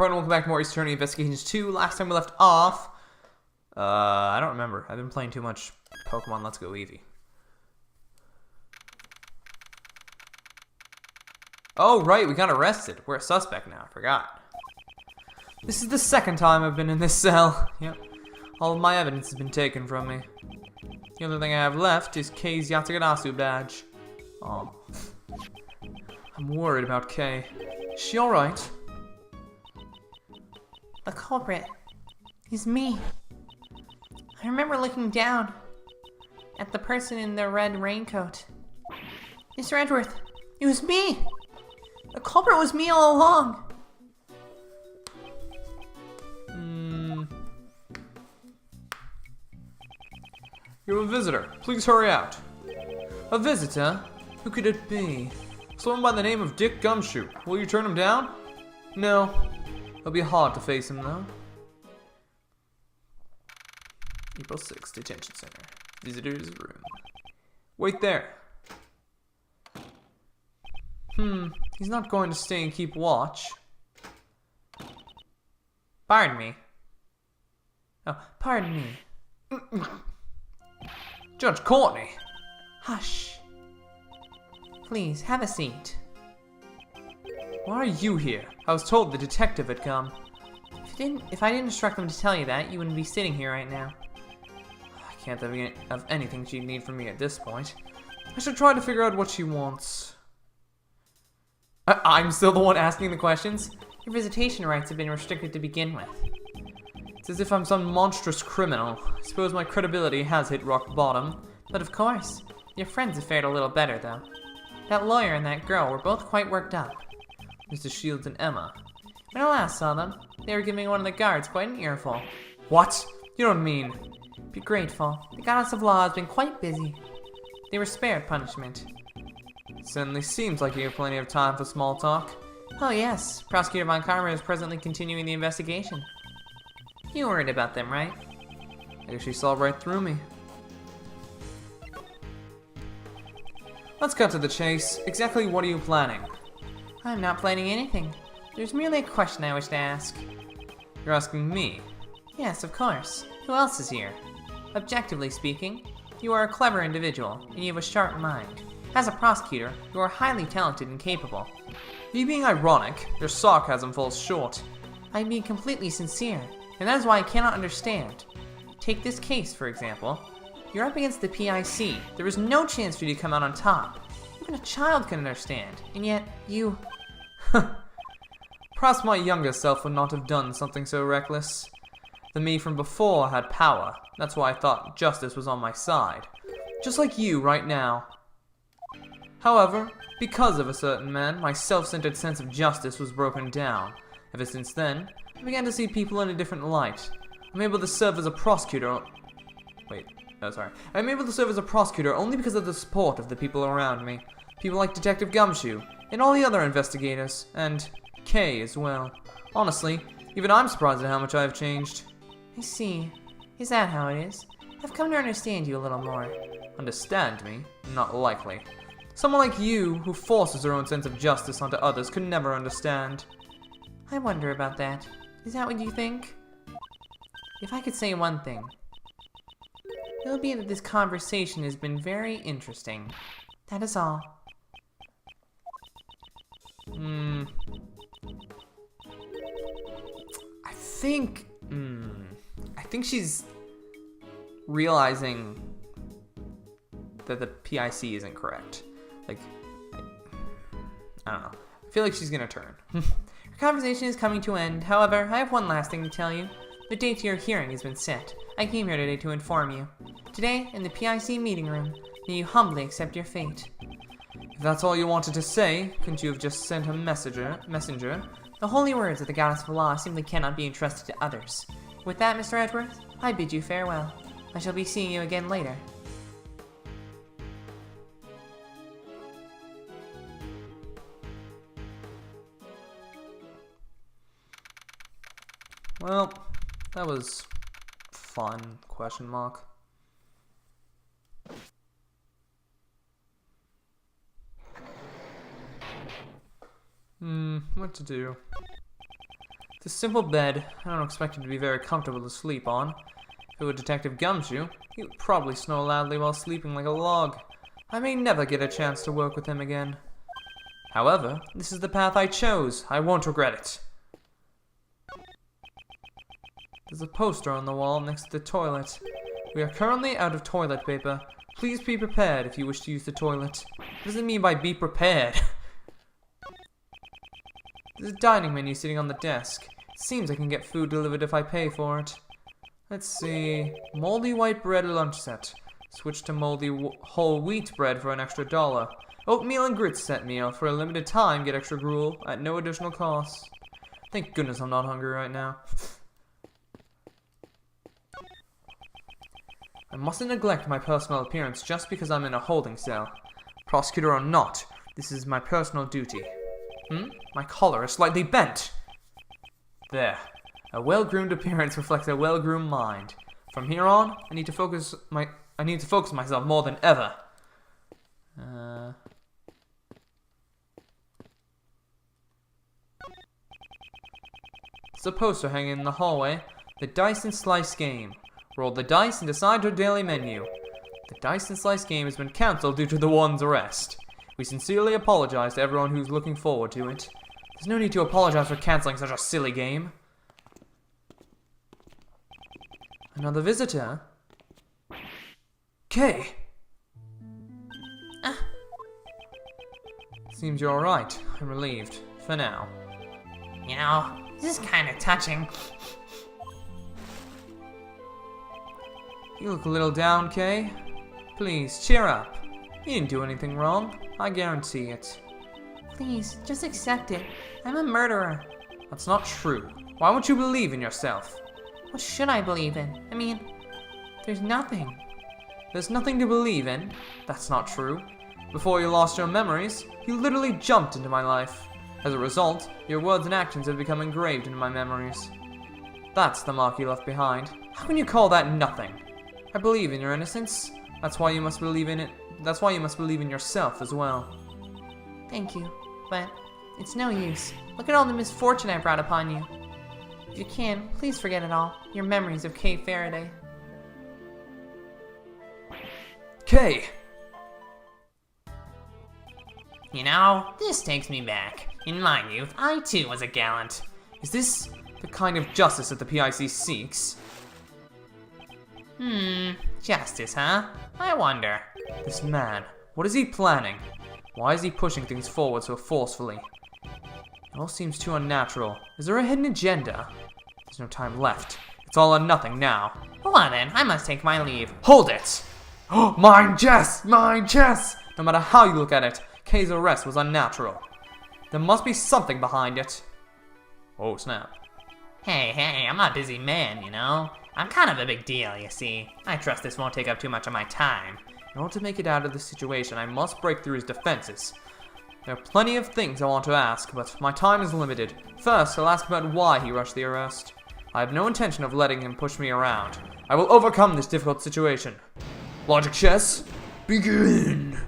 everyone, welcome back to more Ace Attorney Investigations 2. Last time we left off, I don't remember. I've been playing too much Pokemon Let's Go Eevee. Oh, right, we got arrested. We're a suspect now, I forgot. This is the second time I've been in this cell. Yep. All of my evidence has been taken from me. The only thing I have left is Kei's Yatagarasu badge. Oh. I'm worried about Kei. Is she alright? The culprit is me. I remember looking down at the person in the red raincoat. Mr. Edgeworth, it was me! The culprit was me all along! You're a visitor. Please hurry out. A visitor? Who could it be? Someone by the name of Dick Gumshoe. Will you turn him down? No. It'll be hard to face him, though. April 6th, Detention Center. Visitor's room. Wait there. He's not going to stay and keep watch. Pardon me. Oh, pardon me. Judge Courtney. Hush. Please, have a seat. Why are you here? I was told the detective had come. If I didn't instruct them to tell you that, you wouldn't be sitting here right now. I can't think of anything she'd need from me at this point. I should try to figure out what she wants. I'm still the one asking the questions? Your visitation rights have been restricted to begin with. It's as if I'm some monstrous criminal. I suppose my credibility has hit rock bottom. But of course, your friends have fared a little better, though. That lawyer and that girl were both quite worked up. Mr. Shields and Emma. When I last saw them, they were giving one of the guards quite an earful. What? You don't mean... Be grateful. The goddess of law has been quite busy. They were spared punishment. It certainly seems like you have plenty of time for small talk. Oh yes, Prosecutor Von Karma is presently continuing the investigation. You worried about them, right? I guess she saw right through me. Let's cut to the chase. Exactly what are you planning? I'm not planning anything. There's merely a question I wish to ask. You're asking me? Yes, of course. Who else is here? Objectively speaking, you are a clever individual, and you have a sharp mind. As a prosecutor, you are highly talented and capable. Are you being ironic? Your sarcasm falls short. I'm being completely sincere, and that is why I cannot understand. Take this case, for example. You're up against the PIC. There is no chance for you to come out on top. Even a child can understand, and yet you... Perhaps my younger self would not have done something so reckless. The me from before had power. That's why I thought justice was on my side. Just like you right now. However, because of a certain man, my self-centered sense of justice was broken down. Ever since then, I began to see people in a different light. I'm able to serve as a prosecutor... I'm able to serve as a prosecutor only because of the support of the people around me. People like Detective Gumshoe, and all the other investigators, and Kei as well. Honestly, even I'm surprised at how much I have changed. I see. Is that how it is? I've come to understand you a little more. Understand me? Not likely. Someone like you, who forces her own sense of justice onto others, could never understand. I wonder about that. Is that what you think? If I could say one thing, it would be that this conversation has been very interesting. That is all. I think she's realizing that the PIC isn't correct. Like, I don't know. I feel like she's gonna turn. Our conversation is coming to an end. However, I have one last thing to tell you. The date to your hearing has been set. I came here today to inform you. Today, in the PIC meeting room, may you humbly accept your fate. If that's all you wanted to say, couldn't you have just sent a messenger? The holy words of the goddess of law simply cannot be entrusted to others. With that, Mr. Edgeworth, I bid you farewell. I shall be seeing you again later. Well, that was fun, question mark. What to do? This simple bed, I don't expect it to be very comfortable to sleep on. If it were Detective Gumshoe, he would probably snore loudly while sleeping like a log. I may never get a chance to work with him again. However, this is the path I chose. I won't regret it. There's a poster on the wall next to the toilet. We are currently out of toilet paper. Please be prepared if you wish to use the toilet. What does it mean by be prepared? There's a dining menu sitting on the desk. It seems I can get food delivered if I pay for it. Let's see. Moldy white bread lunch set. Switch to moldy whole wheat bread for an extra $1. Oatmeal and grits set meal. For a limited time, get extra gruel at no additional cost. Thank goodness I'm not hungry right now. I mustn't neglect my personal appearance just because I'm in a holding cell. Prosecutor or not, this is my personal duty. My collar is slightly bent. There. A well-groomed appearance reflects a well-groomed mind. From here on, I need to focus myself more than ever. There's a poster hanging in the hallway. The Dice and Slice game. Roll the dice and decide your daily menu. The Dice and Slice game has been cancelled due to the warden's arrest. We sincerely apologize to everyone who's looking forward to it. There's no need to apologize for cancelling such a silly game. Another visitor? Kay! Seems you're alright. I'm relieved. For now. You know, this is kind of touching. You look a little down, Kay. Please, cheer up. You didn't do anything wrong. I guarantee it. Please, just accept it. I'm a murderer. That's not true. Why won't you believe in yourself? What should I believe in? I mean, there's nothing. There's nothing to believe in. That's not true. Before you lost your memories, you literally jumped into my life. As a result, your words and actions have become engraved in my memories. That's the mark you left behind. How can you call that nothing? I believe in your innocence. That's why you must believe in it. That's why you must believe in yourself as well. Thank you, but it's no use. Look at all the misfortune I brought upon you. If you can, please forget it all. Your memories of Kay Faraday. Kay! You know, this takes me back. In my youth, I too was a gallant. Is this the kind of justice that the PIC seeks? Justice, huh? I wonder. This man, what is he planning? Why is he pushing things forward so forcefully? It all seems too unnatural. Is there a hidden agenda? There's no time left. It's all or nothing now. Well then, I must take my leave. Hold it! Oh, mine chess! Mine chess! No matter how you look at it, Kay's arrest was unnatural. There must be something behind it. Oh, snap. Hey, I'm a busy man, you know? I'm kind of a big deal, you see. I trust this won't take up too much of my time. In order to make it out of this situation, I must break through his defenses. There are plenty of things I want to ask, but my time is limited. First, I'll ask about why he rushed the arrest. I have no intention of letting him push me around. I will overcome this difficult situation. Logic chess, begin!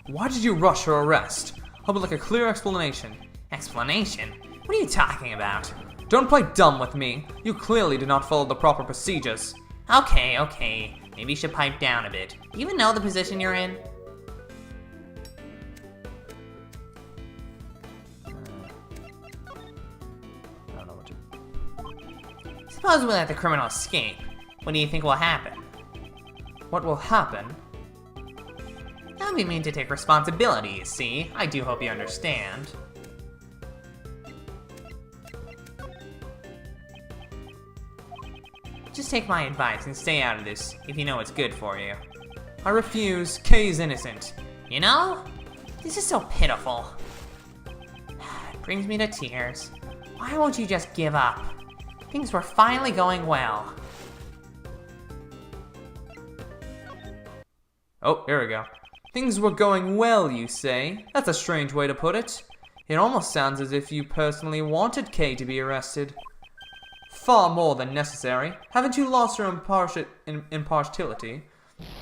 Why did you rush her arrest? I would like a clear explanation. Explanation? What are you talking about? Don't play dumb with me. You clearly did not follow the proper procedures. Okay. Maybe you should pipe down a bit. Do you even know the position you're in? I don't know what to... Suppose we let the criminal escape. What do you think will happen? What will happen? I'll be mean to take responsibility, you see. I do hope you understand. Just take my advice and stay out of this, if you know what's good for you. I refuse. Kay's innocent. You know? This is so pitiful. It brings me to tears. Why won't you just give up? Things were finally going well. Oh, here we go. Things were going well, you say? That's a strange way to put it. It almost sounds as if you personally wanted Kay to be arrested. Far more than necessary. Haven't you lost your impartiality?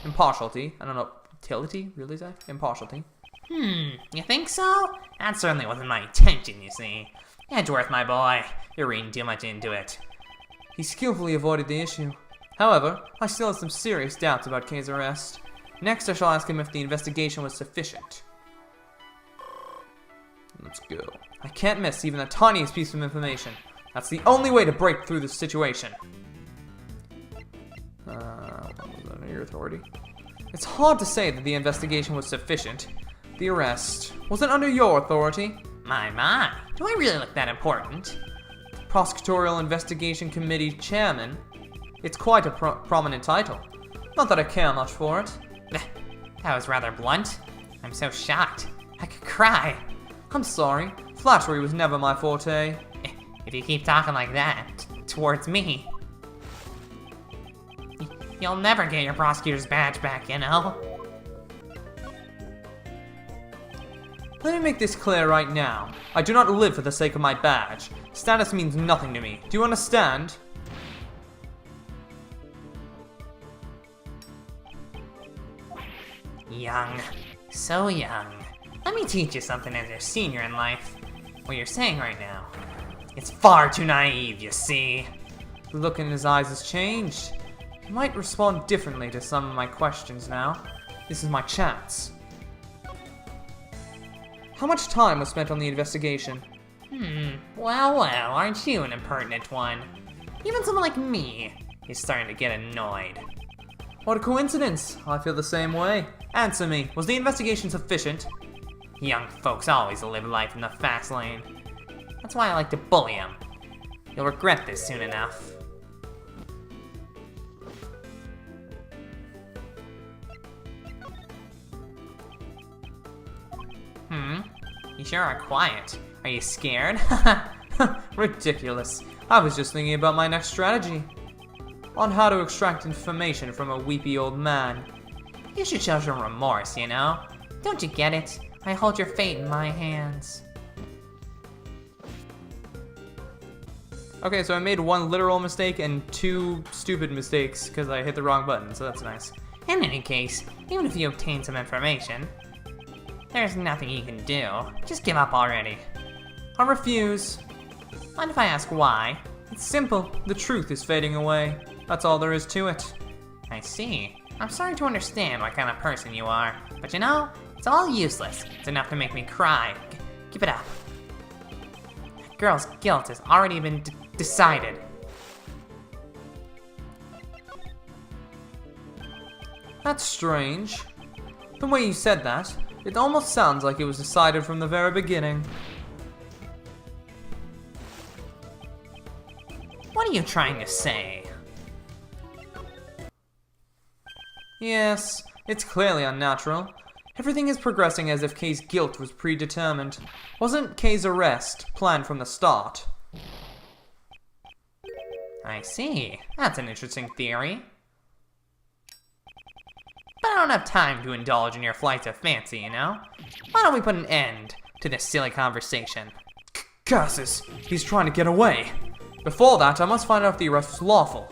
Impartiality? I don't know. Tility? Really, Zach? Impartiality? You think so? That certainly wasn't my intention, you see. Edgeworth, my boy, you're reading too much into it. He skillfully avoided the issue. However, I still have some serious doubts about Kay's arrest. Next, I shall ask him if the investigation was sufficient. Let's go. I can't miss even the tiniest piece of information. That's the only way to break through this situation. What was that under your authority? It's hard to say that the investigation was sufficient. The arrest wasn't under your authority. My, do I really look that important? Prosecutorial Investigation Committee Chairman. It's quite a prominent title. Not that I care much for it. That was rather blunt. I'm so shocked. I could cry. I'm sorry. Flattery was never my forte. If you keep talking like that towards me, you'll never get your prosecutor's badge back, you know? Let me make this clear right now. I do not live for the sake of my badge. Status means nothing to me. Do you understand? Young. So young. Let me teach you something as your senior in life. What you're saying right now, it's far too naive, you see. The look in his eyes has changed. He might respond differently to some of my questions now. This is my chance. How much time was spent on the investigation? Well, aren't you an impertinent one? Even someone like me is starting to get annoyed. What a coincidence. I feel the same way. Answer me, was the investigation sufficient? Young folks always live life in the fast lane. That's why I like to bully them. You'll regret this soon enough. You sure are quiet. Are you scared? Ridiculous. I was just thinking about my next strategy. On how to extract information from a weepy old man. You should show some remorse, you know? Don't you get it? I hold your fate in my hands. Okay, so I made one literal mistake and two stupid mistakes because I hit the wrong button, so that's nice. In any case, even if you obtain some information, there's nothing you can do. Just give up already. I refuse. Mind if I ask why? It's simple. The truth is fading away. That's all there is to it. I see. I'm starting to understand what kind of person you are. But you know, it's all useless. It's enough to make me cry. Keep it up. That girl's guilt has already been decided. That's strange. The way you said that, it almost sounds like it was decided from the very beginning. What are you trying to say? Yes, it's clearly unnatural. Everything is progressing as if Kay's guilt was predetermined. Wasn't Kay's arrest planned from the start? I see. That's an interesting theory. But I don't have time to indulge in your flights of fancy, you know? Why don't we put an end to this silly conversation? Curses! He's trying to get away! Before that, I must find out if the arrest was lawful.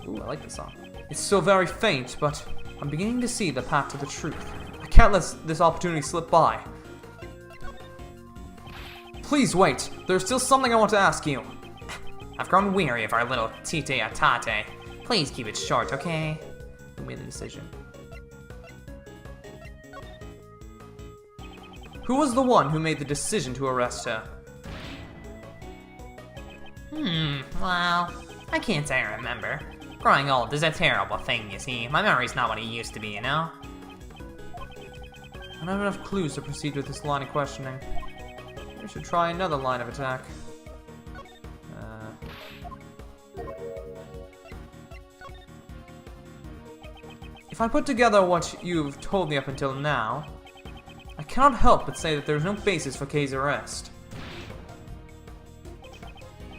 Ooh, I like this song. It's still very faint, but I'm beginning to see the path to the truth. I can't let this opportunity slip by. Please wait. There's still something I want to ask you. I've grown weary of our little tete-a-tate. Please keep it short, okay? Who made the decision? Who was the one who made the decision to arrest her? Well, I can't say I remember. Growing old is a terrible thing, you see. My memory's not what it used to be, you know? I don't have enough clues to proceed with this line of questioning. I should try another line of attack. If I put together what you've told me up until now, I cannot help but say that there is no basis for Kay's arrest.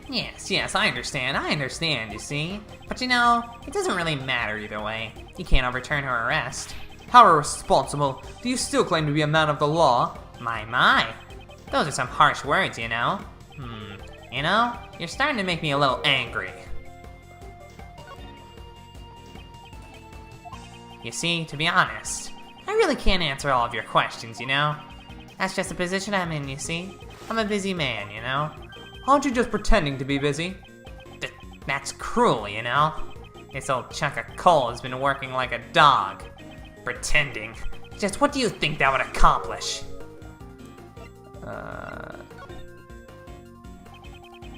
Yes, I understand, you see. But you know, it doesn't really matter either way. You can't overturn her arrest. How irresponsible! Do you still claim to be a man of the law? My. Those are some harsh words, you know? You know, you're starting to make me a little angry. You see, to be honest, I really can't answer all of your questions, you know? That's just the position I'm in, you see? I'm a busy man, you know? Aren't you just pretending to be busy? That's cruel, you know? This old chunk of coal has been working like a dog. Pretending. Just what do you think that would accomplish?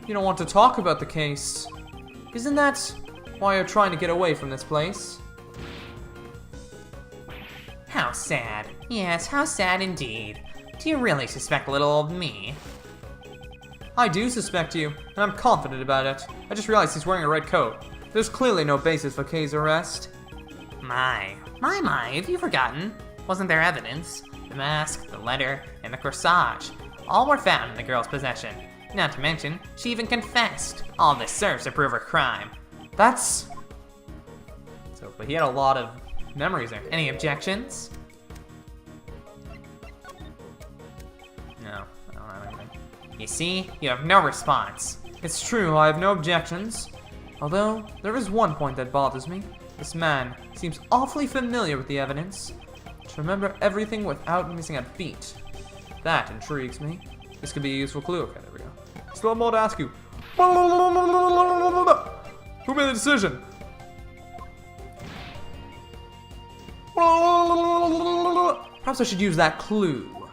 You don't want to talk about the case. Isn't that why you're trying to get away from this place? How sad. Yes, how sad indeed. Do you really suspect little old me? I do suspect you, and I'm confident about it. I just realized he's wearing a red coat. There's clearly no basis for Kay's arrest. My, have you forgotten? Wasn't there evidence? The mask, the letter, and the corsage. All were found in the girl's possession. Not to mention, she even confessed. All this serves to prove her crime. That's... But he had a lot of memories there. Any objections? No, I don't have anything. You see, you have no response. It's true, I have no objections. Although, there is one point that bothers me. This man seems awfully familiar with the evidence. To remember everything without missing a beat. That intrigues me. This could be a useful clue. Okay, there we go. Still have more to ask you. Who made the decision? Perhaps I should use that clue.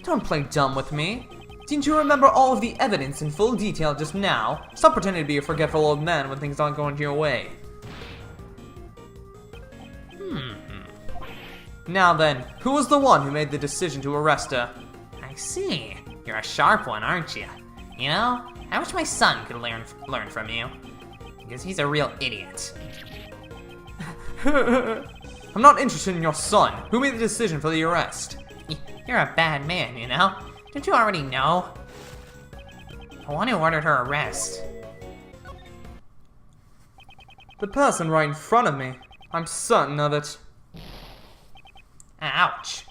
Don't play dumb with me. Didn't you remember all of the evidence in full detail just now? Stop pretending to be a forgetful old man when things aren't going your way. Now then, who was the one who made the decision to arrest her? I see. You're a sharp one, aren't you? You know, I wish my son could learn from you. Because he's a real idiot. I'm not interested in your son. Who made the decision for the arrest? You're a bad man, you know? Don't you already know? The one who ordered her arrest. The person right in front of me. I'm certain of it. Ouch.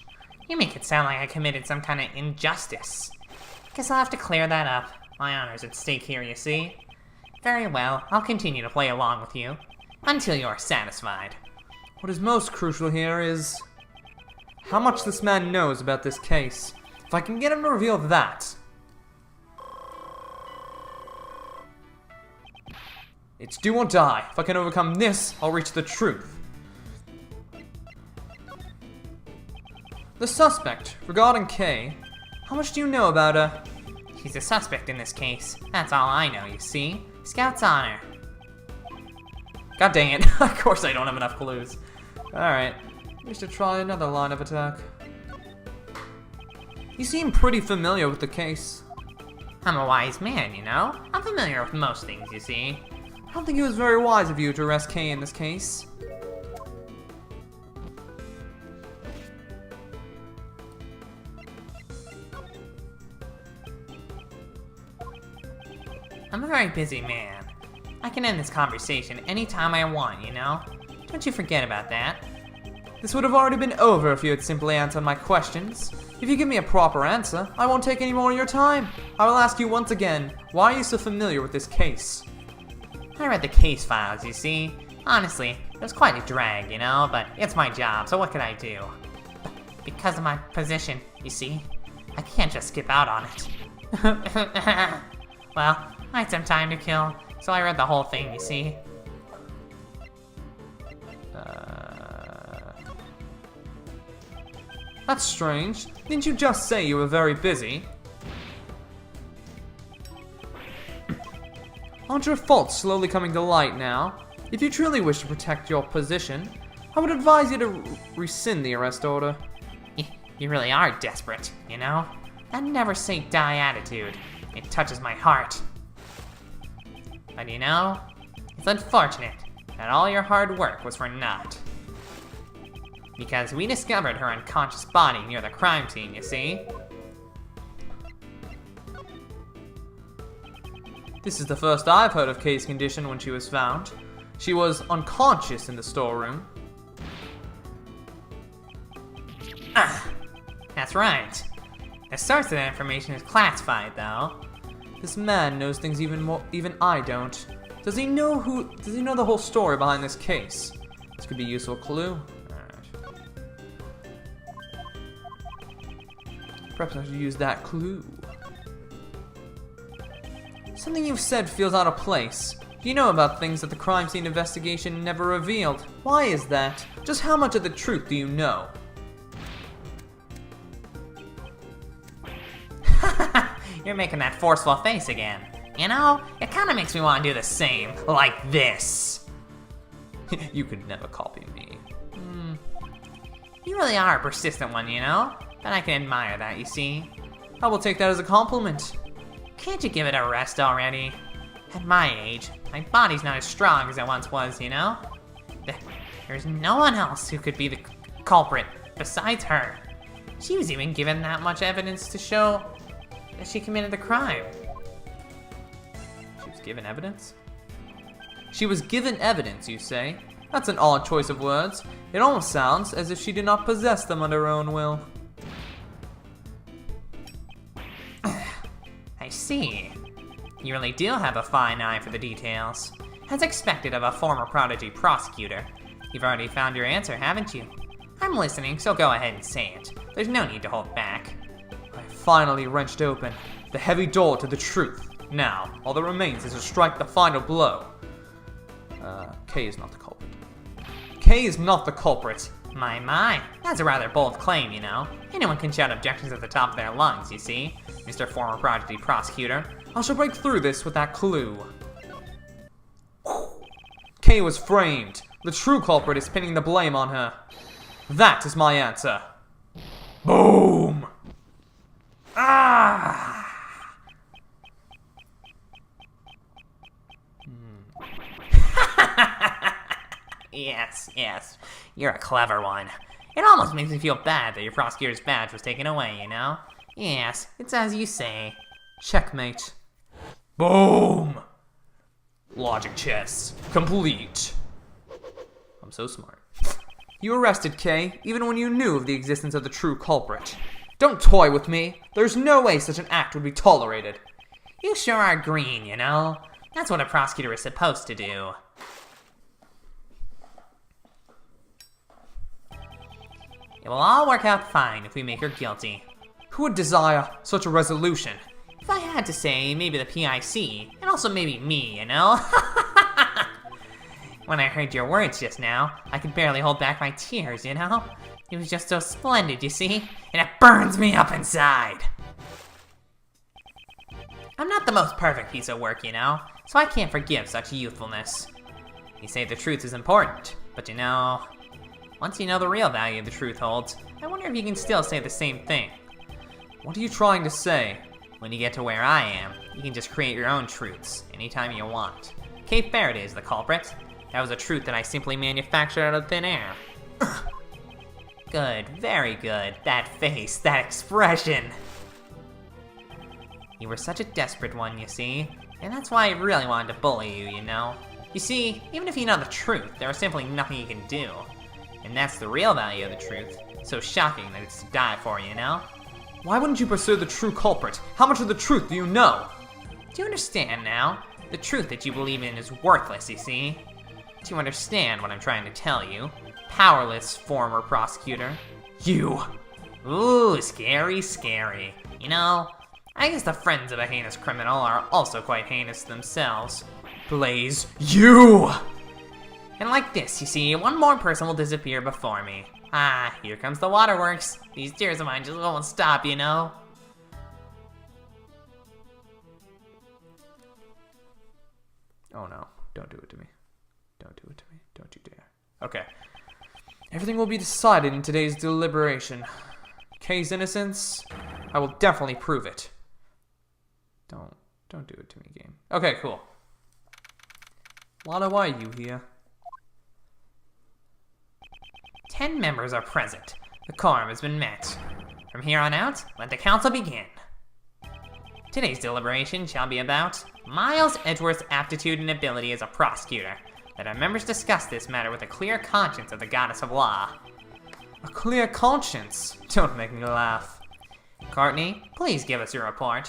You make it sound like I committed some kind of injustice. Guess I'll have to clear that up. My honor's at stake here, you see? Very well, I'll continue to play along with you. Until you're satisfied. What is most crucial here is how much this man knows about this case. If I can get him to reveal that. It's do or die. If I can overcome this, I'll reach the truth. The suspect, regarding Kay, how much do you know about her? She's a suspect in this case. That's all I know, you see. Scout's honor. God dang it. Of course I don't have enough clues. Alright, we should try another line of attack. You seem pretty familiar with the case. I'm a wise man, you know? I'm familiar with most things, you see. I don't think it was very wise of you to arrest Kay in this case. I'm a very busy man. I can end this conversation anytime I want, you know? Don't you forget about that. This would have already been over if you had simply answered my questions. If you give me a proper answer, I won't take any more of your time. I will ask you once again, why are you so familiar with this case? I read the case files, you see. Honestly, it was quite a drag, you know, but it's my job, so what can I do? Because of my position, you see, I can't just skip out on it. Well, I had some time to kill, so I read the whole thing, you see. That's strange. Didn't you just say you were very busy? Aren't your faults slowly coming to light now? If you truly wish to protect your position, I would advise you to rescind the arrest order. You really are desperate, you know? That never say die attitude. It touches my heart. But you know, it's unfortunate that all your hard work was for naught. Because we discovered her unconscious body near the crime scene, you see? This is the first I've heard of Kay's condition when she was found. She was unconscious in the storeroom. Ah, that's right. The source of that information is classified, though. This man knows things even I don't. Does he know the whole story behind this case? This could be a useful clue. Alright. Perhaps I should use that clue. Something you've said feels out of place. You know about things that the crime scene investigation never revealed. Why is that? Just how much of the truth do you know? You're making that forceful face again. You know, it kind of makes me want to do the same, like this. You could never copy me. You really are a persistent one, you know? But I can admire that, you see. I will take that as a compliment. Can't you give it a rest already? At my age, my body's not as strong as it once was, you know? There's no one else who could be the culprit besides her. She was even given that much evidence to show that she committed the crime. She was given evidence? She was given evidence, you say? That's an odd choice of words. It almost sounds as if she did not possess them under her own will. I see. You really do have a fine eye for the details. As expected of a former prodigy prosecutor. You've already found your answer, haven't you? I'm listening, so go ahead and say it. There's no need to hold back. I finally wrenched open the heavy door to the truth. Now, all that remains is to strike the final blow. Kay is not the culprit. Kay is not the culprit. My, that's a rather bold claim, you know. Anyone can shout objections at the top of their lungs, you see, Mr. Former Prodigy Prosecutor. I shall break through this with that clue. Kay was framed. The true culprit is pinning the blame on her. That is my answer. Boom! Ah! Yes. You're a clever one. It almost makes me feel bad that your prosecutor's badge was taken away, you know? Yes, it's as you say. Checkmate. Boom! Logic chess. Complete. I'm so smart. You arrested Kay, even when you knew of the existence of the true culprit. Don't toy with me. There's no way such an act would be tolerated. You sure are green, you know? That's what a prosecutor is supposed to do. It will all work out fine if we make her guilty. Who would desire such a resolution? If I had to say, maybe the PIC, and also maybe me, you know? When I heard your words just now, I could barely hold back my tears, you know? It was just so splendid, you see? And it burns me up inside! I'm not the most perfect piece of work, you know? So I can't forgive such youthfulness. You say the truth is important, but you know... Once you know the real value the truth holds, I wonder if you can still say the same thing. What are you trying to say? When you get to where I am, you can just create your own truths, anytime you want. Cape Faraday is the culprit. That was a truth that I simply manufactured out of thin air. Good, very good. That face, that expression. You were such a desperate one, you see. And that's why I really wanted to bully you, you know. You see, even if you know the truth, there is simply nothing you can do. And that's the real value of the truth. So shocking that it's to die for, you know? Why wouldn't you pursue the true culprit? How much of the truth do you know? Do you understand now? The truth that you believe in is worthless, you see? Do you understand what I'm trying to tell you? Powerless former prosecutor. You! Ooh, scary, scary. You know, I guess the friends of a heinous criminal are also quite heinous themselves. Blaze, you! And like this, you see, one more person will disappear before me. Ah, here comes the waterworks. These tears of mine just won't stop, you know? Oh no, don't do it to me. Don't do it to me. Don't you dare. Okay. Everything will be decided in today's deliberation. Kay's innocence, I will definitely prove it. Don't do it to me, game. Okay, cool. Lana, why are you here? 10 members are present. The quorum has been met. From here on out, let the council begin. Today's deliberation shall be about Miles Edgeworth's aptitude and ability as a prosecutor. Let our members discuss this matter with a clear conscience of the goddess of law. A clear conscience? Don't make me laugh. Courtney, please give us your report.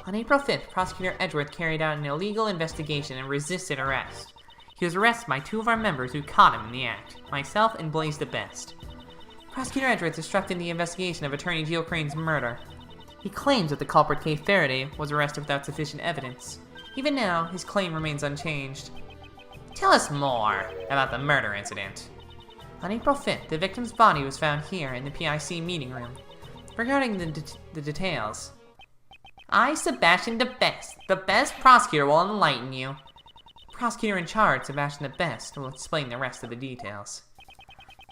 On April 5th, Prosecutor Edgeworth carried out an illegal investigation and resisted arrest. He was arrested by 2 of our members who caught him in the act, myself and Blaze the Best. Prosecutor Edgeworth instructed the investigation of Attorney Geo Crane's murder. He claims that the culprit Kay Faraday was arrested without sufficient evidence. Even now, his claim remains unchanged. Tell us more about the murder incident. On April 5th, the victim's body was found here in the PIC meeting room. Regarding the details, I, Sebastian the best prosecutor, will enlighten you. The prosecutor in charge, Sebastian the Best, will explain the rest of the details.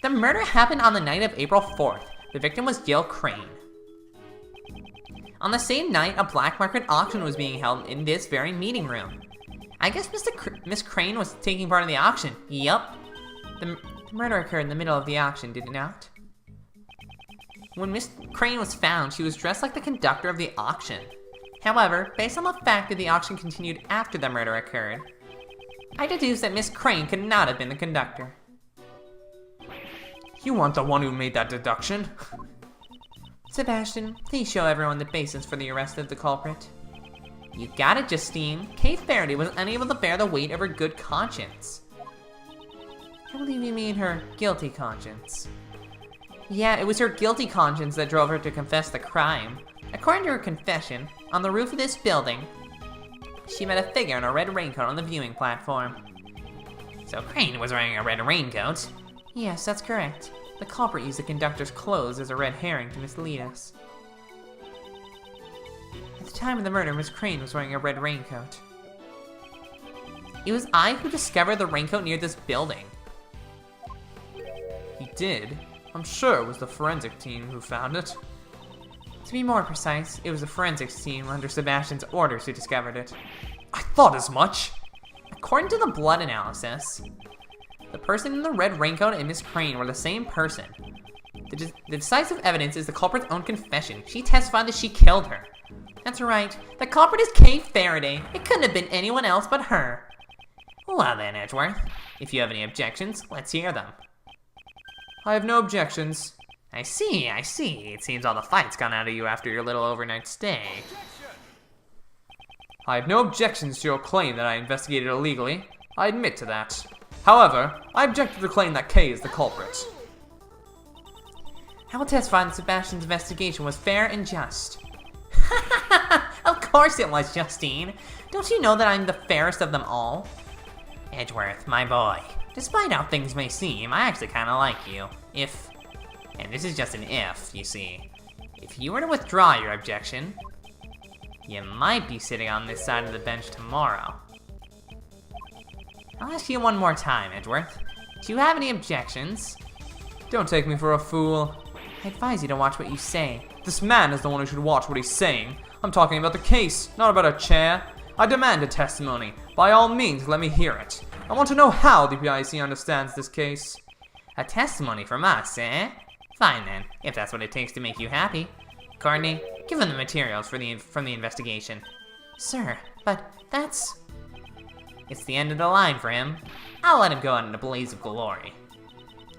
The murder happened on the night of April 4th. The victim was Jill Crane. On the same night, a black market auction was being held in this very meeting room. I guess Miss Crane was taking part in the auction. Yup. The murder occurred in the middle of the auction, did it not? When Miss Crane was found, she was dressed like the conductor of the auction. However, based on the fact that the auction continued after the murder occurred, I deduce that Miss Crane could not have been the conductor. You weren't the one who made that deduction. Sebastian, please show everyone the basis for the arrest of the culprit. You got it, Justine. Kay Faraday was unable to bear the weight of her good conscience. I believe you mean her guilty conscience. Yeah, it was her guilty conscience that drove her to confess the crime. According to her confession, on the roof of this building, she met a figure in a red raincoat on the viewing platform. So Crane was wearing a red raincoat? Yes, that's correct. The culprit used the conductor's clothes as a red herring to mislead us. At the time of the murder, Miss Crane was wearing a red raincoat. It was I who discovered the raincoat near this building. He did? I'm sure it was the forensic team who found it. To be more precise, it was the forensics team under Sebastian's orders who discovered it. I thought as much! According to the blood analysis, the person in the red raincoat and Miss Crane were the same person. The decisive evidence is the culprit's own confession. She testified that she killed her. That's right. The culprit is Kay Faraday. It couldn't have been anyone else but her. Well then, Edgeworth, if you have any objections, let's hear them. I have no objections. I see. It seems all the fight's gone out of you after your little overnight stay. I have no objections to your claim that I investigated illegally. I admit to that. However, I object to the claim that Kay is the culprit. I will testify that Sebastian's investigation was fair and just. Of course it was, Justine. Don't you know that I'm the fairest of them all? Edgeworth, my boy, despite how things may seem, I actually kinda like you. And this is just an if, you see. If you were to withdraw your objection, you might be sitting on this side of the bench tomorrow. I'll ask you one more time, Edgeworth. Do you have any objections? Don't take me for a fool. I advise you to watch what you say. This man is the one who should watch what he's saying. I'm talking about the case, not about a chair. I demand a testimony. By all means, let me hear it. I want to know how the PIC understands this case. A testimony from us, eh? Fine then, if that's what it takes to make you happy. Courtney, give him the materials from the investigation. Sir, but that's... It's the end of the line for him. I'll let him go out in a blaze of glory.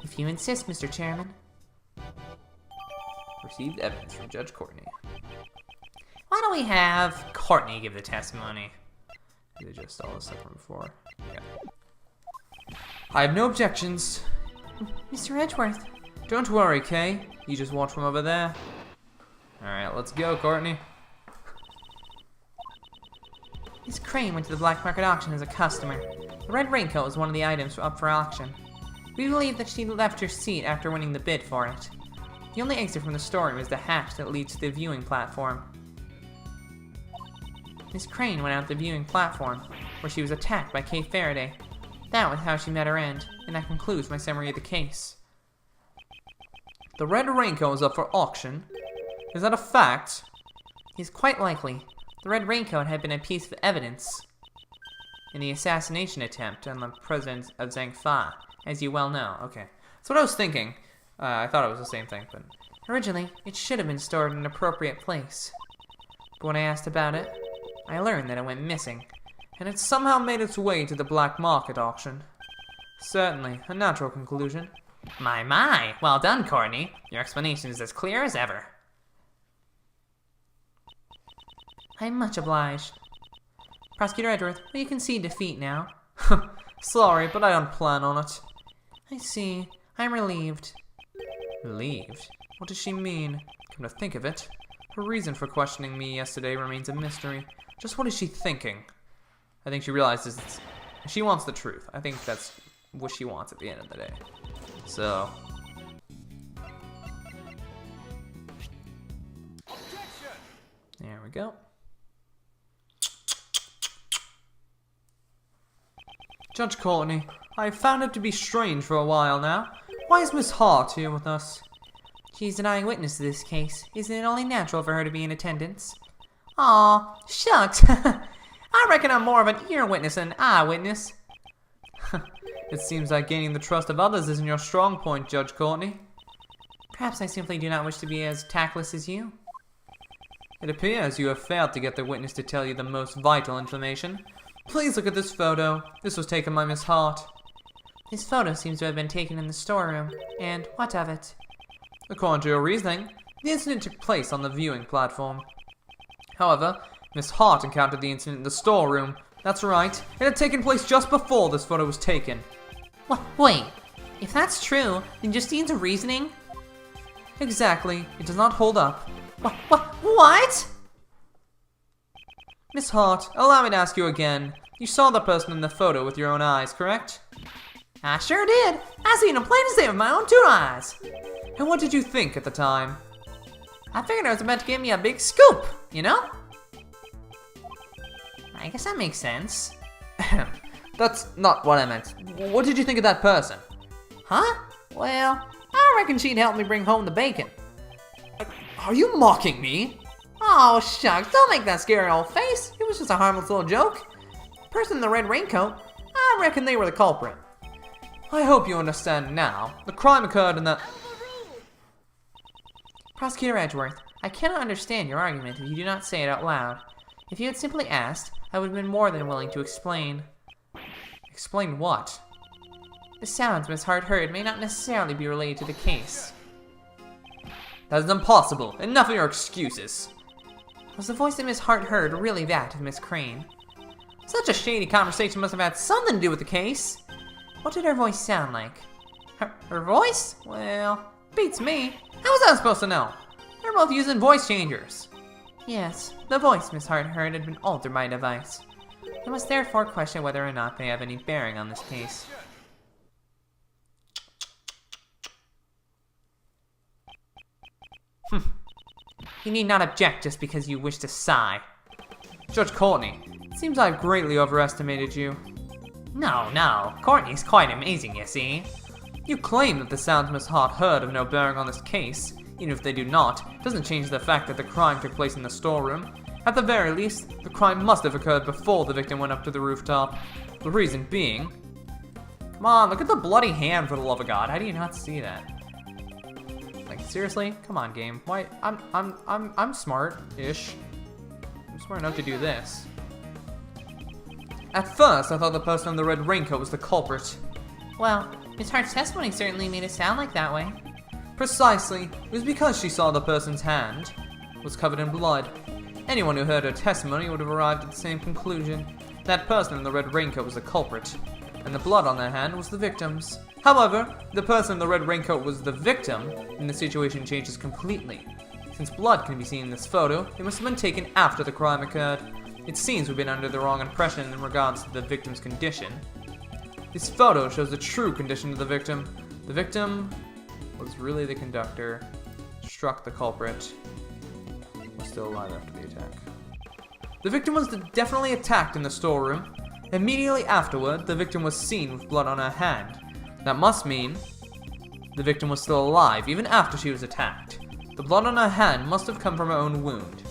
If you insist, Mr. Chairman. Received evidence from Judge Courtney. Why don't we have Courtney give the testimony? Did it just all this stuff from before? Yeah. I have no objections. Mr. Edgeworth. Don't worry, Kay. You just watch from over there. Alright, let's go, Courtney. Miss Crane went to the black market auction as a customer. The red raincoat was one of the items up for auction. We believe that she left her seat after winning the bid for it. The only exit from the storeroom is the hatch that leads to the viewing platform. Miss Crane went out the viewing platform, where she was attacked by Kay Faraday. That was how she met her end, and that concludes my summary of the case. The red raincoat was up for auction? Is that a fact? It's quite likely. The red raincoat had been a piece of evidence in the assassination attempt on the president of Zhang, as you well know. Okay, that's what I was thinking. I thought it was the same thing, but... Originally, it should have been stored in an appropriate place. But when I asked about it, I learned that it went missing. And it somehow made its way to the black market auction. Certainly, a natural conclusion. My, well done, Courtney. Your explanation is as clear as ever. I'm much obliged. Prosecutor Edgeworth, will you concede defeat now? Sorry, but I don't plan on it. I see. I'm relieved. Relieved? What does she mean? Come to think of it, her reason for questioning me yesterday remains a mystery. Just what is she thinking? I think she realizes she wants the truth. I think that's what she wants at the end of the day. So... there we go. Judge Courtney, I've found it to be strange for a while now. Why is Miss Hart here with us? She's an eyewitness to this case. Isn't it only natural for her to be in attendance? Aw, shucks. I reckon I'm more of an ear witness than an eyewitness. It seems like gaining the trust of others isn't your strong point, Judge Courtney. Perhaps I simply do not wish to be as tactless as you. It appears you have failed to get the witness to tell you the most vital information. Please look at this photo. This was taken by Miss Hart. This photo seems to have been taken in the storeroom. And what of it? According to your reasoning, the incident took place on the viewing platform. However, Miss Hart encountered the incident in the storeroom. That's right, it had taken place just before this photo was taken. Wait, if that's true, then Justine's reasoning? Exactly, it does not hold up. What? Miss Hart, allow me to ask you again. You saw the person in the photo with your own eyes, correct? I sure did. I seen him plain as day with my own 2 eyes. And what did you think at the time? I figured I was about to give me a big scoop, you know? I guess that makes sense. That's not what I meant. What did you think of that person? Huh? Well, I reckon she'd help me bring home the bacon. Are you mocking me? Oh, shucks, don't make that scary old face. It was just a harmless little joke. The person in the red raincoat, I reckon they were the culprit. I hope you understand now. The crime occurred in the... Prosecutor Edgeworth, I cannot understand your argument if you do not say it out loud. If you had simply asked, I would have been more than willing to explain. Explain what? The sounds Miss Hart heard may not necessarily be related to the case. That is impossible. Enough of your excuses. Was the voice that Miss Hart heard really that of Miss Crane? Such a shady conversation must have had something to do with the case. What did her voice sound like? Her voice? Well, beats me. How was I supposed to know? They're both using voice changers. Yes, the voice Miss Hart heard had been altered by a device. I must therefore question whether or not they have any bearing on this case. You need not object just because you wish to sigh. Judge Courtney, it seems I've greatly overestimated you. No, Courtney's quite amazing, you see. You claim that the sounds Miss Hart heard have no bearing on this case. Even if they do not, it doesn't change the fact that the crime took place in the storeroom. At the very least, the crime must have occurred before the victim went up to the rooftop. The reason being... Come on, look at the bloody hand, for the love of God. How do you not see that? Like, seriously? Come on, game. Why? I'm smart-ish. I'm smart enough to do this. At first, I thought the person in the red raincoat was the culprit. Well, Miss Hart's testimony certainly made it sound like that way. Precisely. It was because she saw the person's hand was covered in blood. Anyone who heard her testimony would have arrived at the same conclusion. That person in the red raincoat was the culprit, and the blood on their hand was the victim's. However, the person in the red raincoat was the victim, and the situation changes completely. Since blood can be seen in this photo, it must have been taken after the crime occurred. It seems we've been under the wrong impression in regards to the victim's condition. This photo shows the true condition of the victim. The victim was really the conductor, struck the culprit, was still alive after the attack. The victim was definitely attacked in the storeroom. Immediately afterward, the victim was seen with blood on her hand. That must mean the victim was still alive even after she was attacked. The blood on her hand must have come from her own wound.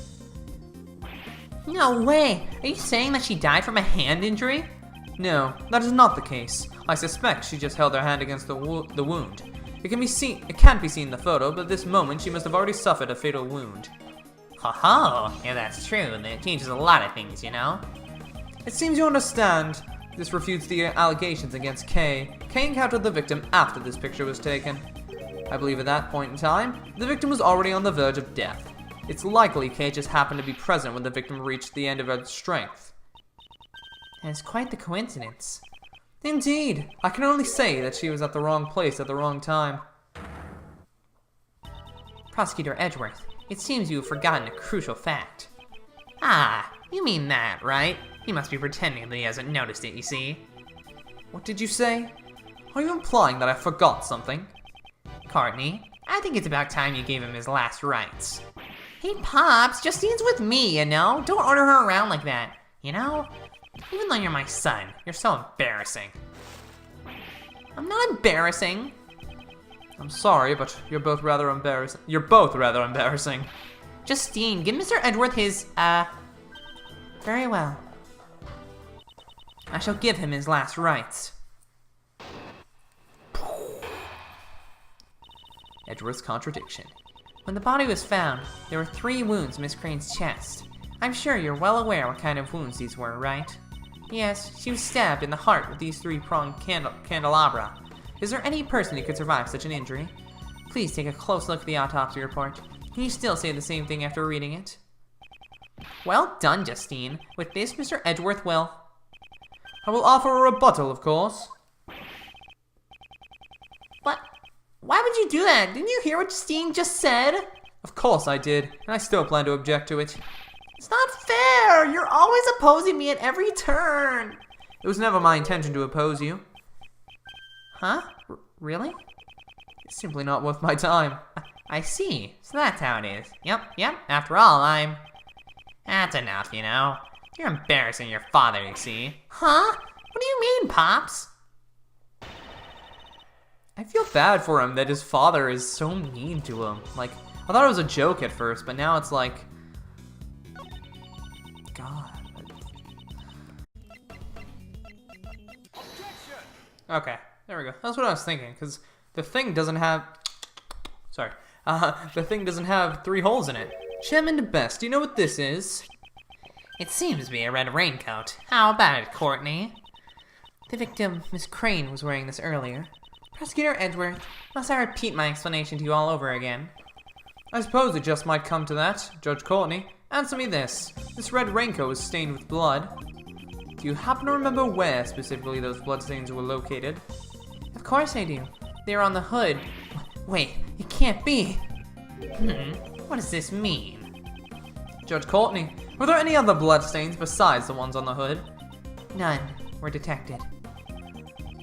No way! Are you saying that she died from a hand injury? No, that is not the case. I suspect she just held her hand against the wound. It can't be seen in the photo, but at this moment she must have already suffered a fatal wound. Ha-ha! Yeah, that's true, and it changes a lot of things, you know? It seems you understand. This refutes the allegations against Kay. Kay encountered the victim after this picture was taken. I believe at that point in time, the victim was already on the verge of death. It's likely Kate just happened to be present when the victim reached the end of her strength. That's quite the coincidence. Indeed, I can only say that she was at the wrong place at the wrong time. Prosecutor Edgeworth, it seems you have forgotten a crucial fact. Ah, you mean that, right? He must be pretending that he hasn't noticed it, you see. What did you say? Are you implying that I forgot something? Courtney, I think it's about time you gave him his last rites. Hey, Pops, Justine's with me, you know? Don't order her around like that, you know? Even though you're my son, you're so embarrassing. I'm not embarrassing. I'm sorry, but you're both rather embarrassing. Justine, give Mr. Edgeworth his, Very well. I shall give him his last rites. Edgeworth's contradiction. When the body was found, there were 3 wounds in Miss Crane's chest. I'm sure you're well aware what kind of wounds these were, right? Yes, she was stabbed in the heart with these 3-pronged candelabra. Is there any person who could survive such an injury? Please take a close look at the autopsy report. Can you still say the same thing after reading it? Well done, Justine. With this, Mr. Edgeworth will... I will offer a rebuttal, of course. What? Why would you do that? Didn't you hear what Justine just said? Of course I did, and I still plan to object to it. It's not fair! You're always opposing me at every turn! It was never my intention to oppose you. Huh? Really? It's simply not worth my time. I see. So that's how it is. Yep. After all, That's enough, you know? You're embarrassing your father, you see. Huh? What do you mean, Pops? I feel bad for him that his father is so mean to him. Like, I thought it was a joke at first, but now it's like... God. Okay, there we go. That's what I was thinking, because the thing doesn't have... Sorry. The thing doesn't have 3 holes in it. Chairman Best, do you know what this is? It seems to be a red raincoat. How about it, Courtney? The victim, Miss Crane, was wearing this earlier. Prosecutor Edgeworth, must I repeat my explanation to you all over again? I suppose it just might come to that. Judge Courtney, answer me this. This red raincoat was stained with blood. Do you happen to remember where specifically those bloodstains were located? Of course I do. They were on the hood. Wait, it can't be. What does this mean? Judge Courtney, were there any other bloodstains besides the ones on the hood? None were detected.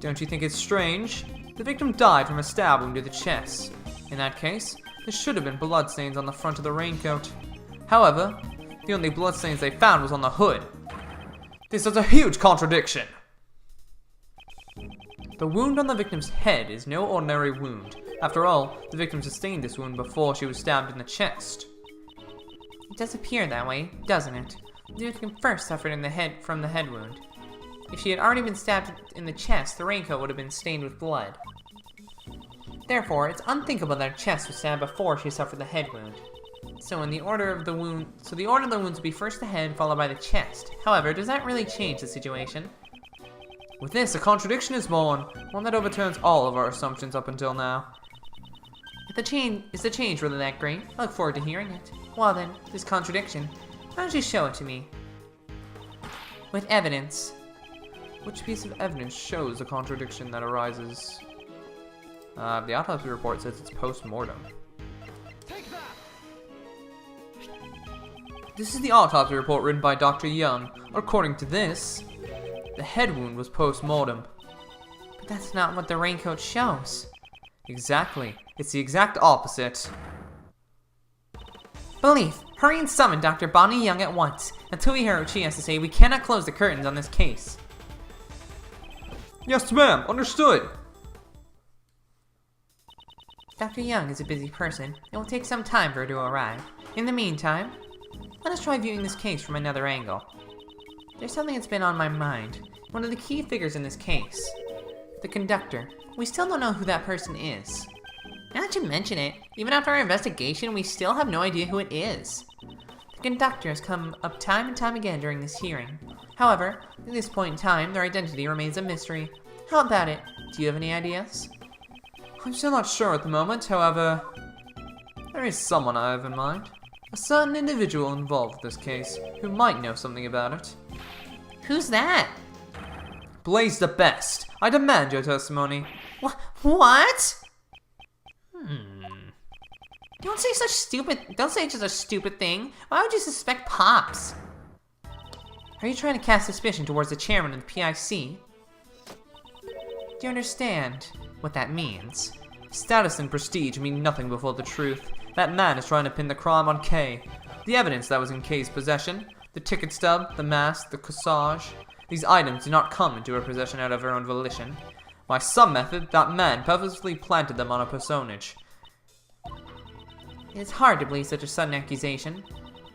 Don't you think it's strange? The victim died from a stab wound to the chest. In that case, there should have been bloodstains on the front of the raincoat. However, the only bloodstains they found was on the hood. This is a huge contradiction! The wound on the victim's head is no ordinary wound. After all, the victim sustained this wound before she was stabbed in the chest. It does appear that way, doesn't it? The victim first suffered from the head wound. If she had already been stabbed in the chest, the raincoat would have been stained with blood. Therefore, it's unthinkable that her chest was stabbed before she suffered the head wound. So the order of the wounds would be first the head, followed by the chest. However, does that really change the situation? With this, a contradiction is born, one that overturns all of our assumptions up until now. Is the change really that great? I look forward to hearing it. Well then, this contradiction, why don't you show it to me? With evidence. Which piece of evidence shows the contradiction that arises? The autopsy report says it's post-mortem. This is the autopsy report written by Dr. Young. According to this, the head wound was post-mortem. But that's not what the raincoat shows. Exactly. It's the exact opposite. Belief, hurry and summon Dr. Bonnie Young at once. Until we hear what she has to say, we cannot close the curtains on this case. Yes, ma'am. Understood. Dr. Young is a busy person. It will take some time for her to arrive. In the meantime, let us try viewing this case from another angle. There's something that's been on my mind. One of the key figures in this case. The conductor. We still don't know who that person is. Now that you mention it, even after our investigation, we still have no idea who it is. The conductor has come up time and time again during this hearing. However, at this point in time, their identity remains a mystery. How about it? Do you have any ideas? I'm still not sure at the moment, however, there is someone I have in mind. A certain individual involved with this case, who might know something about it. Who's that? Blaze the best. I demand your testimony. What? Don't say such a stupid thing. Why would you suspect Pops? Are you trying to cast suspicion towards the chairman of the PIC? Do you understand what that means? Status and prestige mean nothing before the truth. That man is trying to pin the crime on Kay. The evidence that was in Kay's possession, the ticket stub, the mask, the corsage, these items do not come into her possession out of her own volition. By some method, that man purposefully planted them on a personage. It's hard to believe such a sudden accusation,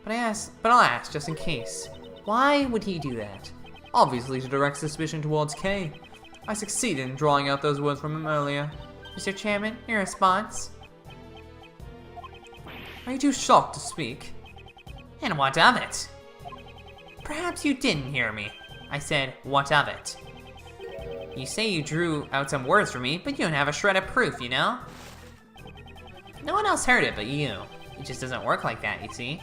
but I'll ask just in case. Why would he do that? Obviously to direct suspicion towards Kay. I succeeded in drawing out those words from him earlier. Mr. Chairman, your response? Are you too shocked to speak? And what of it? Perhaps you didn't hear me. I said, what of it? You say you drew out some words for me, but you don't have a shred of proof, you know? No one else heard it but you. It just doesn't work like that, you see?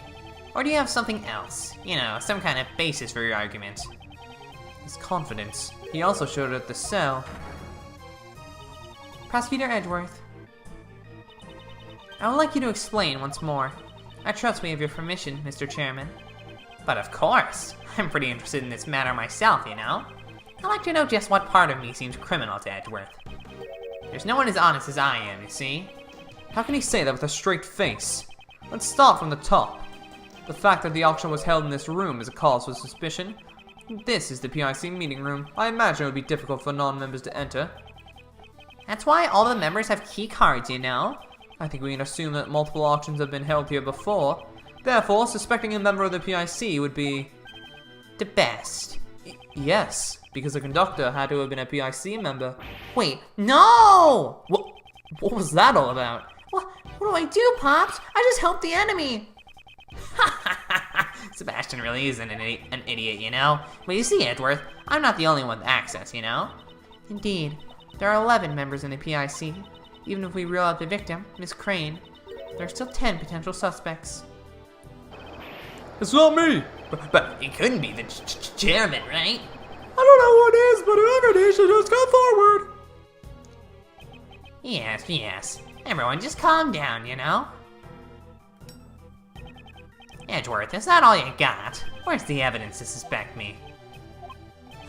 Or do you have something else? You know, some kind of basis for your argument. His confidence. He also showed it at the cell. Prosecutor Edgeworth, I would like you to explain once more. I trust we have your permission, Mr. Chairman. But of course. I'm pretty interested in this matter myself, you know? I'd like to know just what part of me seems criminal to Edgeworth. There's no one as honest as I am, you see? How can he say that with a straight face? Let's start from the top. The fact that the auction was held in this room is a cause for suspicion. This is the PIC meeting room. I imagine it would be difficult for non-members to enter. That's why all the members have key cards, you know? I think we can assume that multiple auctions have been held here before. Therefore, suspecting a member of the PIC would be the best. Yes, because the conductor had to have been a PIC member. Wait, no! What was that all about? What do I do, Pops? I just helped the enemy. Sebastian really isn't an idiot, you know? But you see, Edgeworth, I'm not the only one with access, you know? Indeed. There are 11 members in the PIC. Even if we rule out the victim, Miss Crane, there are still 10 potential suspects. It's not me! But it couldn't be the chairman, right? I don't know who it is, but whoever it is should just come forward! Yes. Everyone just calm down, you know? Edgeworth, is that all you got? Where's the evidence to suspect me?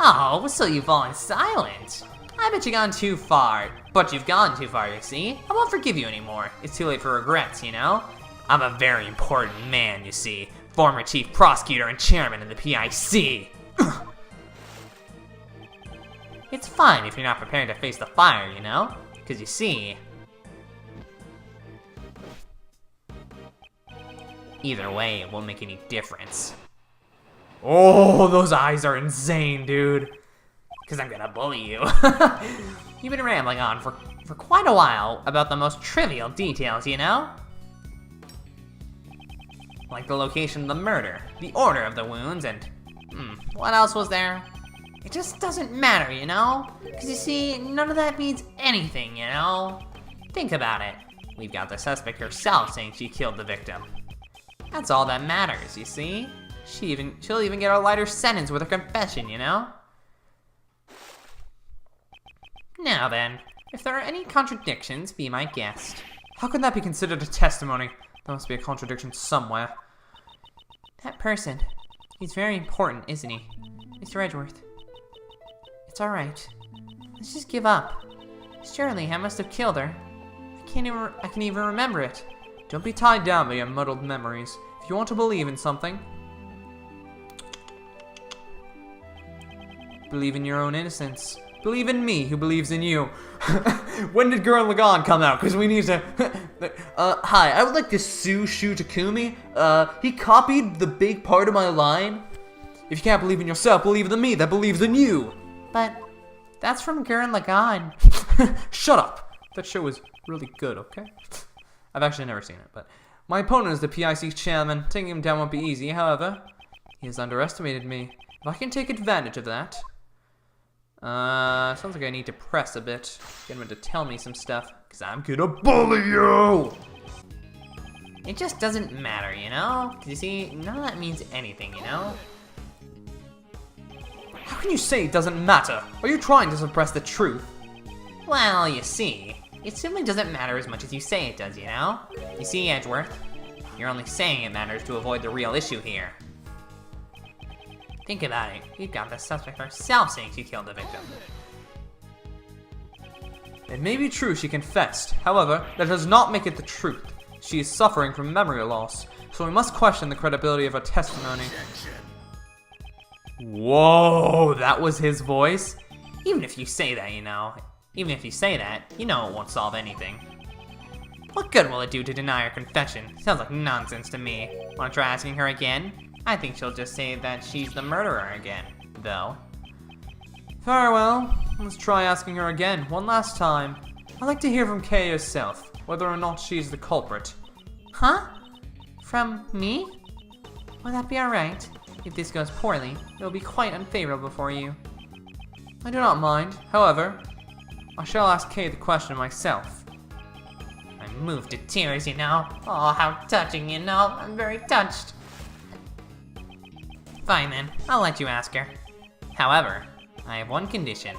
Oh, so you've fallen silent. I bet you've gone too far. But you've gone too far, you see? I won't forgive you anymore. It's too late for regrets, you know? I'm a very important man, you see. Former chief prosecutor and chairman of the PIC. It's fine if you're not prepared to face the fire, you know? Because you see... either way, it won't make any difference. Oh, those eyes are insane, dude. Because I'm gonna bully you. You've been rambling on for quite a while about the most trivial details, you know? Like the location of the murder, the order of the wounds, and... what else was there? It just doesn't matter, you know? Because you see, none of that means anything, you know? Think about it. We've got the suspect herself saying she killed the victim. That's all that matters, you see? She'll even get a lighter sentence with her confession, you know? Now then, if there are any contradictions, be my guest. How can that be considered a testimony? There must be a contradiction somewhere. That person, he's very important, isn't he? Mr. Edgeworth. It's alright. Let's just give up. Surely I must have killed her. I can even remember it. Don't be tied down by your muddled memories. If you want to believe in something, believe in your own innocence. Believe in me, who believes in you. When did Gurren Lagann come out? Because we need to... hi, I would like to sue Shu Takumi. He copied the big part of my line. If you can't believe in yourself, believe in me that believes in you. But that's from Gurren Lagann. Shut up. That show was really good, okay? I've actually never seen it, but... My opponent is the PIC chairman. Taking him down won't be easy, however. He has underestimated me. If I can take advantage of that... sounds like I need to press a bit. Get him to tell me some stuff. Because I'm gonna bully you! It just doesn't matter, you know? 'Cause you see, none of that means anything, you know? How can you say it doesn't matter? Are you trying to suppress the truth? Well, you see, it simply doesn't matter as much as you say it does, you know? You see, Edgeworth, you're only saying it matters to avoid the real issue here. Think about it. You've got the suspect herself saying she killed the victim. It may be true she confessed. However, that does not make it the truth. She is suffering from memory loss, so we must question the credibility of her testimony. Whoa, that was his voice? Even if you say that, you know, it won't solve anything. What good will it do to deny her confession? Sounds like nonsense to me. Wanna try asking her again? I think she'll just say that she's the murderer again, though. Very well, let's try asking her again, one last time. I'd like to hear from Kay herself, whether or not she's the culprit. Huh? From me? Will that be alright? If this goes poorly, it will be quite unfavorable for you. I do not mind. However, I shall ask Kay the question myself. I'm moved to tears, you know. Oh, how touching, you know. I'm very touched. Fine then, I'll let you ask her. However, I have one condition.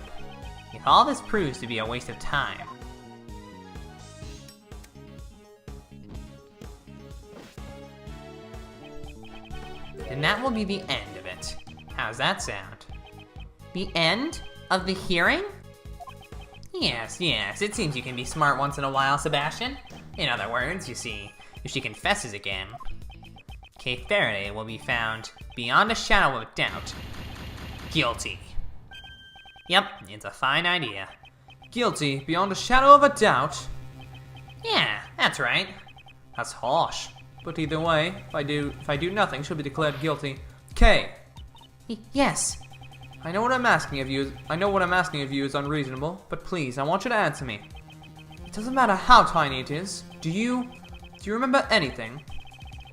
If all this proves to be a waste of time, then that will be the end of it. How's that sound? The end of the hearing? Yes, it seems you can be smart once in a while, Sebastian. In other words, you see, if she confesses again, Kay Faraday will be found, beyond a shadow of a doubt, guilty. Yep, it's a fine idea. Guilty, beyond a shadow of a doubt? Yeah, that's right. That's harsh. But either way, if I do nothing, she'll be declared guilty. Kay! Yes. I know what I'm asking of you is unreasonable, but please, I want you to answer me. It doesn't matter how tiny it is. Do you remember anything?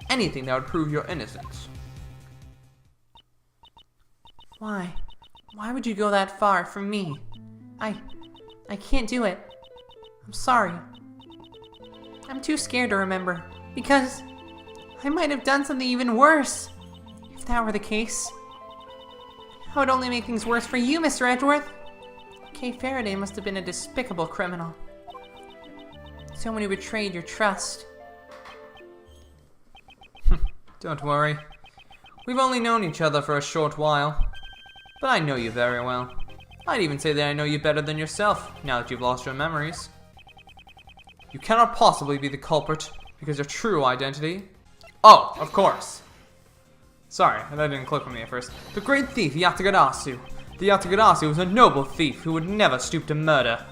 Anything that would prove your innocence? Why? Why would you go that far from me? I can't do it. I'm sorry. I'm too scared to remember, because I might have done something even worse. If that were the case, that would only make things worse for you, Mr. Edgeworth. Kay Faraday must have been a despicable criminal. Someone who betrayed your trust. Don't worry. We've only known each other for a short while, but I know you very well. I'd even say that I know you better than yourself, now that you've lost your memories. You cannot possibly be the culprit, because your true identity... Oh, of course. Sorry, that didn't click with me at first. The great thief Yatagarasu. The Yatagarasu was a noble thief who would never stoop to murder.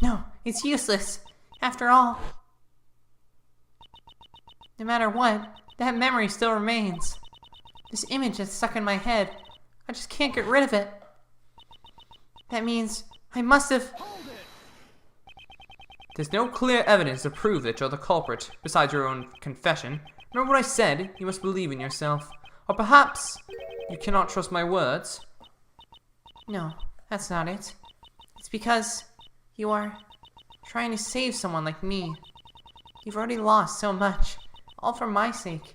No, it's useless. After all, no matter what, that memory still remains. This image that's stuck in my head, I just can't get rid of it. That means I must have... There's no clear evidence to prove that you're the culprit, besides your own confession. Remember what I said? You must believe in yourself. Or perhaps you cannot trust my words? No, that's not it. It's because you are trying to save someone like me. You've already lost so much, all for my sake.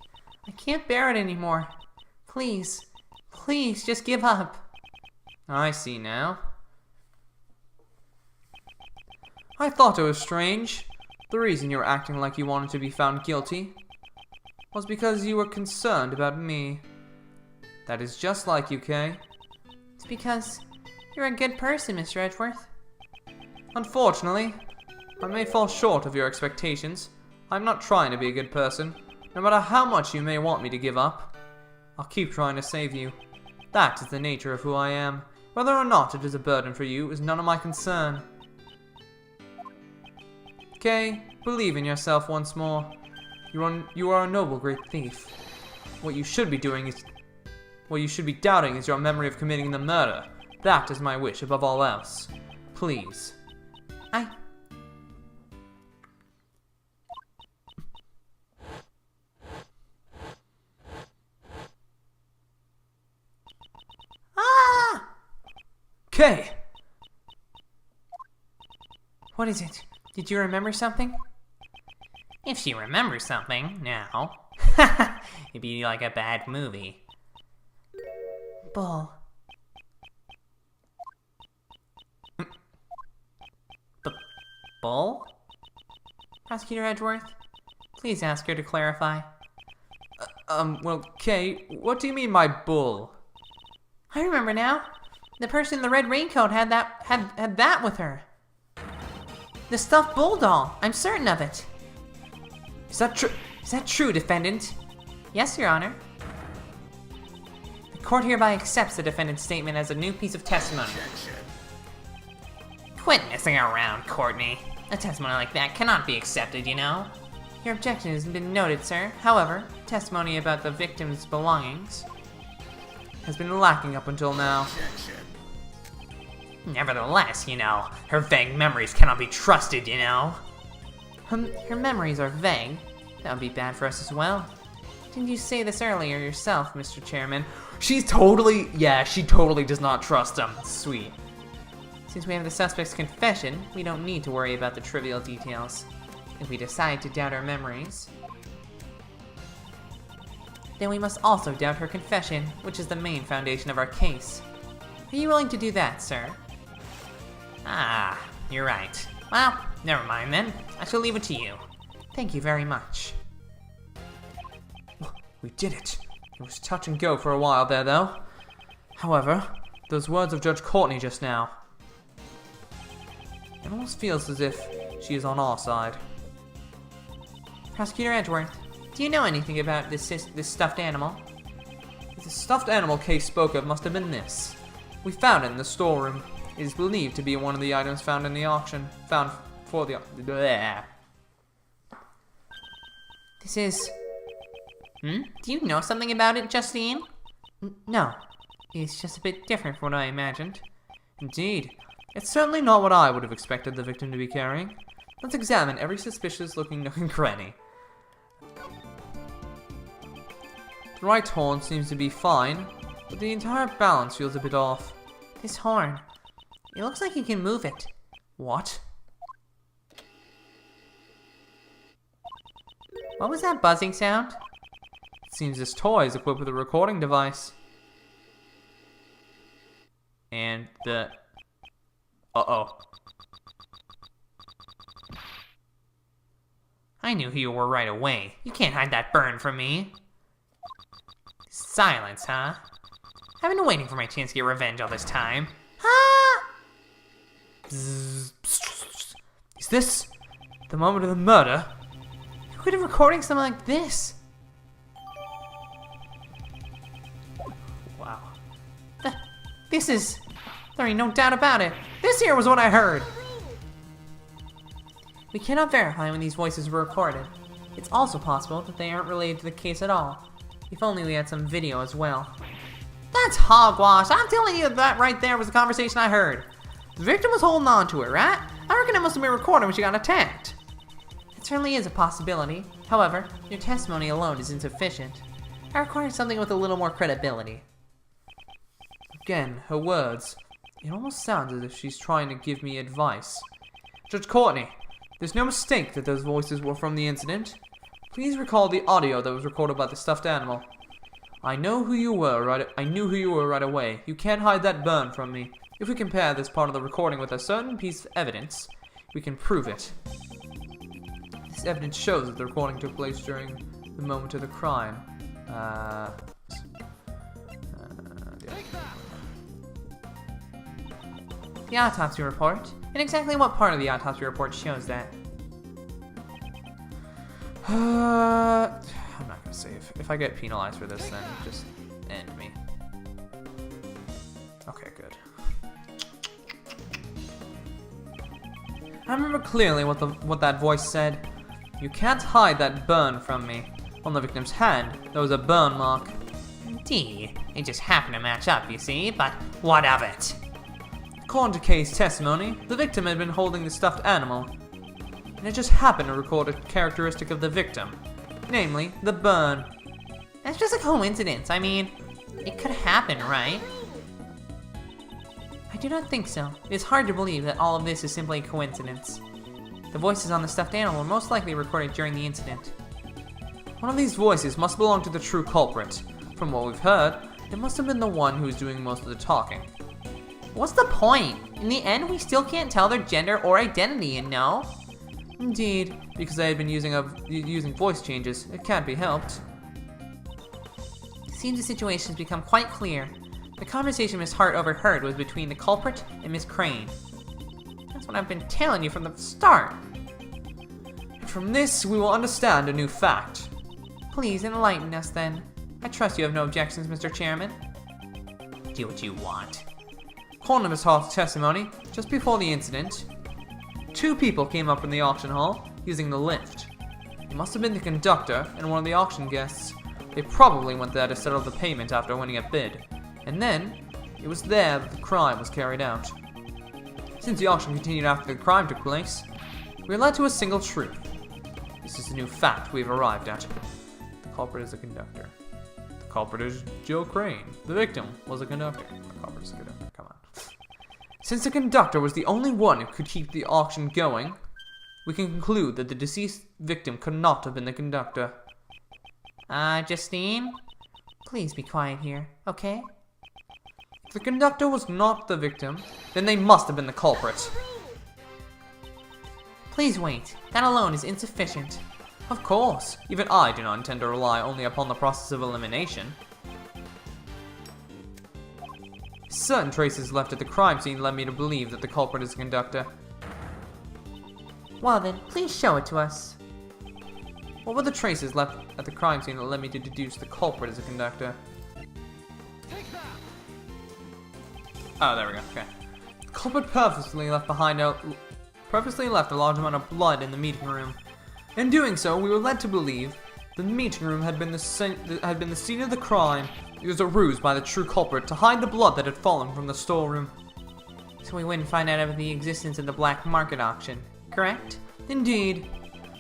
I can't bear it anymore. Please, please, just give up. I see now. I thought it was strange. The reason you were acting like you wanted to be found guilty was because you were concerned about me. That is just like you, Kay. It's because you're a good person, Mr. Edgeworth. Unfortunately, I may fall short of your expectations. I'm not trying to be a good person. No matter how much you may want me to give up, I'll keep trying to save you. That is the nature of who I am. Whether or not it is a burden for you is none of my concern. Kay, believe in yourself once more. You are a noble great thief. What you should be doing is... What you should be doubting is your memory of committing the murder. That is my wish above all else. Please. Kay! What is it? Did you remember something? If she remembers something, now, it'd be like a bad movie. Bull. Bull? Prosecutor Edgeworth, please ask her to clarify. Well, Kay, what do you mean by bull? I remember now. The person in the red raincoat had that with her. The stuffed bull doll. I'm certain of it. Is that true, defendant? Yes, Your Honor. The court hereby accepts the defendant's statement as a new piece of testimony. Quit messing around, Courtney. A testimony like that cannot be accepted, you know? Your objection has been noted, sir. However, testimony about the victim's belongings Has been lacking up until now. Nevertheless, you know, her vague memories cannot be trusted, you know? Her memories are vague. That would be bad for us as well. Didn't you say this earlier yourself, Mr. Chairman? She totally does not trust him. Sweet. Since we have the suspect's confession, we don't need to worry about the trivial details. If we decide to doubt her memories, then we must also doubt her confession, which is the main foundation of our case. Are you willing to do that, sir? Ah, you're right. Well, never mind then. I shall leave it to you. Thank you very much. We did it. It was touch and go for a while there, though. However, those words of Judge Courtney just now, it almost feels as if she is on our side. Prosecutor Edgeworth, do you know anything about this stuffed animal? The stuffed animal Kay spoke of must have been this. We found it in the storeroom. It is believed to be one of the items found in the auction. Found for the... Bleh. This is... Do you know something about it, Justine? No. It's just a bit different from what I imagined. Indeed. It's certainly not what I would have expected the victim to be carrying. Let's examine every suspicious-looking nook and cranny. The right horn seems to be fine, but the entire balance feels a bit off. This horn. It looks like you can move it. What? What was that buzzing sound? It seems this toy is equipped with a recording device. And the... Uh-oh. I knew who you were right away. You can't hide that burn from me. Silence, huh? I've been waiting for my chance to get revenge all this time. Is this the moment of the murder? Who could have recording something like this? Wow. This is... There ain't no doubt about it. This here was what I heard. We cannot verify when these voices were recorded. It's also possible that they aren't related to the case at all. If only we had some video as well. That's hogwash. I'm telling you that right there was the conversation I heard. The victim was holding on to it, right? I reckon it must have been recorded when she got attacked. It certainly is a possibility. However, your testimony alone is insufficient. I require something with a little more credibility. Again, her words. It almost sounds as if she's trying to give me advice. Judge Courtney, there's no mistake that those voices were from the incident. Please recall the audio that was recorded by the stuffed animal. I knew who you were right away. You can't hide that burn from me. If we compare this part of the recording with a certain piece of evidence, we can prove it. This evidence shows that the recording took place during the moment of the crime. The autopsy report. And exactly what part of the autopsy report shows that? I'm not gonna save. If I get penalized for this, then just end me. Okay, good. I remember clearly what that voice said. You can't hide that burn from me. On the victim's hand, there was a burn mark. Indeed, it just happened to match up, you see, but what of it? According to Kay's testimony, the victim had been holding the stuffed animal, and it just happened to record a characteristic of the victim, namely, the burn. That's just a coincidence. I mean, it could happen, right? I do not think so. It is hard to believe that all of this is simply a coincidence. The voices on the stuffed animal were most likely recorded during the incident. One of these voices must belong to the true culprit. From what we've heard, it must have been the one who's doing most of the talking. What's the point? In the end, we still can't tell their gender or identity, you know? Indeed, because they had been using voice changes, it can't be helped. It seems the situation has become quite clear. The conversation Miss Hart overheard was between the culprit and Miss Crane. That's what I've been telling you from the start. From this, we will understand a new fact. Please enlighten us then. I trust you have no objections, Mr. Chairman. Do what you want. According to Miss Hart's testimony, just before the incident, 2 people came up in the auction hall using the lift. It must have been the conductor and one of the auction guests. They probably went there to settle the payment after winning a bid. And then, it was there that the crime was carried out. Since the auction continued after the crime took place, we are led to a single truth. This is a new fact we've arrived at. The culprit is a conductor. The culprit is Joe Crane. The victim was a conductor. The culprit is a conductor. Come on. Since the conductor was the only one who could keep the auction going, we can conclude that the deceased victim could not have been the conductor. Justine? Please be quiet here, okay? If the conductor was not the victim, then they must have been the culprit. Please wait. That alone is insufficient. Of course, even I do not intend to rely only upon the process of elimination. Certain traces left at the crime scene led me to believe that the culprit is the conductor. Well then, please show it to us. What were the traces left at the crime scene that led me to deduce the culprit is the conductor? Oh, there we go, okay. The culprit purposely left a large amount of blood in the meeting room. In doing so, we were led to believe the meeting room had been the scene of the crime. It was a ruse by the true culprit to hide the blood that had fallen from the storeroom. So we wouldn't find out about the existence of the black market auction, correct? Indeed.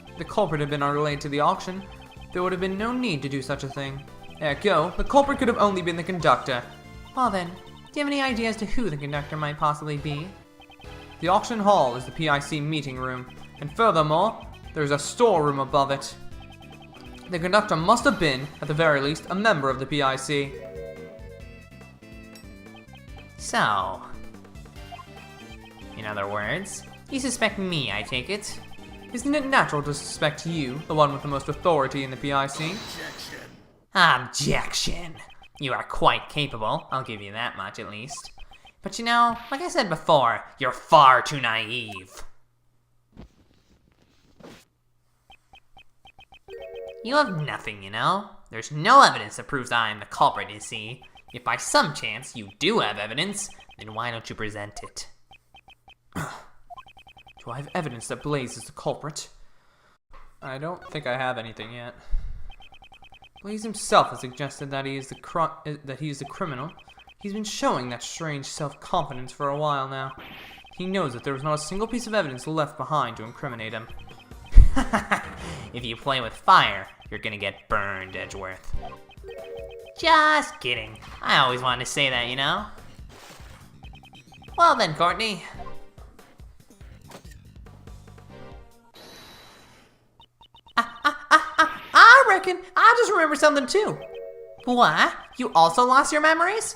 If the culprit had been unrelated to the auction, there would have been no need to do such a thing. Ergo, the culprit could have only been the conductor. Well then, do you have any idea as to who the conductor might possibly be? The auction hall is the PIC meeting room, and furthermore, there is a storeroom above it. The conductor must have been, at the very least, a member of the PIC. So, in other words, you suspect me, I take it? Isn't it natural to suspect you, the one with the most authority in the PIC? Objection! You are quite capable, I'll give you that much at least. But you know, like I said before, you're far too naive. You have nothing, you know? There's no evidence that proves I am the culprit, you see. If by some chance you do have evidence, then why don't you present it? Do I have evidence that Blaze is the culprit? I don't think I have anything yet. Blaze himself has suggested that he is the criminal. He's been showing that strange self-confidence for a while now. He knows that there is not a single piece of evidence left behind to incriminate him. If you play with fire, you're gonna get burned, Edgeworth. Just kidding. I always wanted to say that, you know? Well then, Courtney. I reckon I just remember something too. What? You also lost your memories?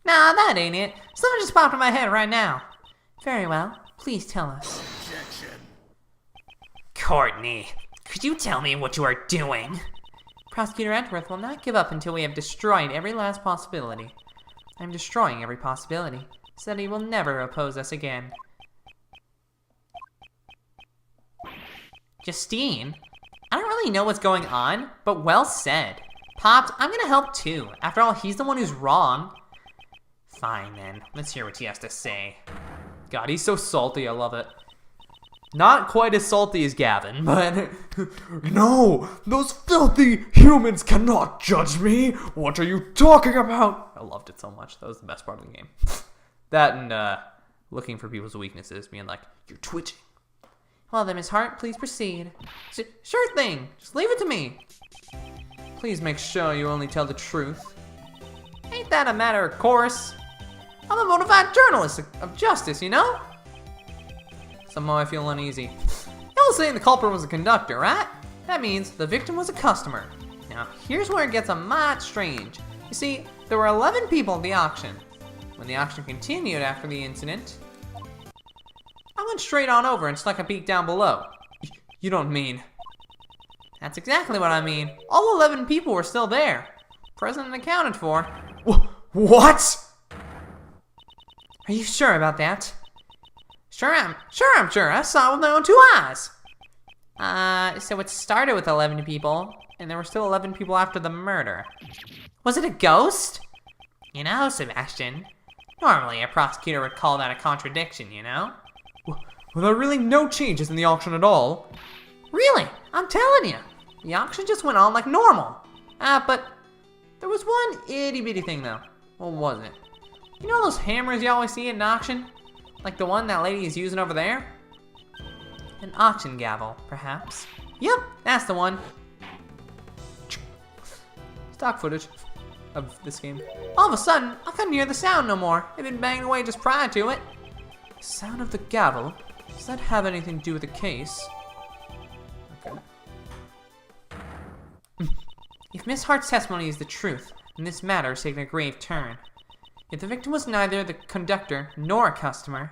Nah, that ain't it. Something just popped in my head right now. Very well. Please tell us. Courtney, could you tell me what you are doing? Prosecutor Edgeworth will not give up until we have destroyed every last possibility. I'm destroying every possibility, so that he will never oppose us again. Justine? I don't really know what's going on, but well said. Pops, I'm gonna help too. After all, he's the one who's wrong. Fine then, let's hear what he has to say. God, he's so salty, I love it. Not quite as salty as Gavin, but... No! Those filthy humans cannot judge me! What are you talking about? I loved it so much. That was the best part of the game. That and, looking for people's weaknesses, being like, you're twitching. Well then, Miss Hart, please proceed. Sure thing. Just leave it to me. Please make sure you only tell the truth. Ain't that a matter of course? I'm a bona fide journalist of justice, you know? Somehow I feel uneasy. Y'all saying the culprit was a conductor, right? That means the victim was a customer. Now, here's where it gets a mite strange. You see, there were 11 people at the auction. When the auction continued after the incident, I went straight on over and stuck a peek down below. You don't mean... That's exactly what I mean. All 11 people were still there. Present and accounted for. What? Are you sure about that? Sure. I saw it with my own 2 eyes. So it started with 11 people, and there were still 11 people after the murder. Was it a ghost? You know, Sebastian, normally a prosecutor would call that a contradiction, you know? Were there really no changes in the auction at all? Really? I'm telling you. The auction just went on like normal. But there was one itty-bitty thing though. What was it? You know those hammers you always see at an auction? Like the one that lady is using over there? An auction gavel, perhaps. Yep, that's the one. Stock footage of this game. All of a sudden, I couldn't hear the sound no more. It'd been banging away just prior to it. Sound of the gavel? Does that have anything to do with the case? Okay. If Miss Hart's testimony is the truth, then this matter is taking a grave turn. If the victim was neither the conductor nor a customer,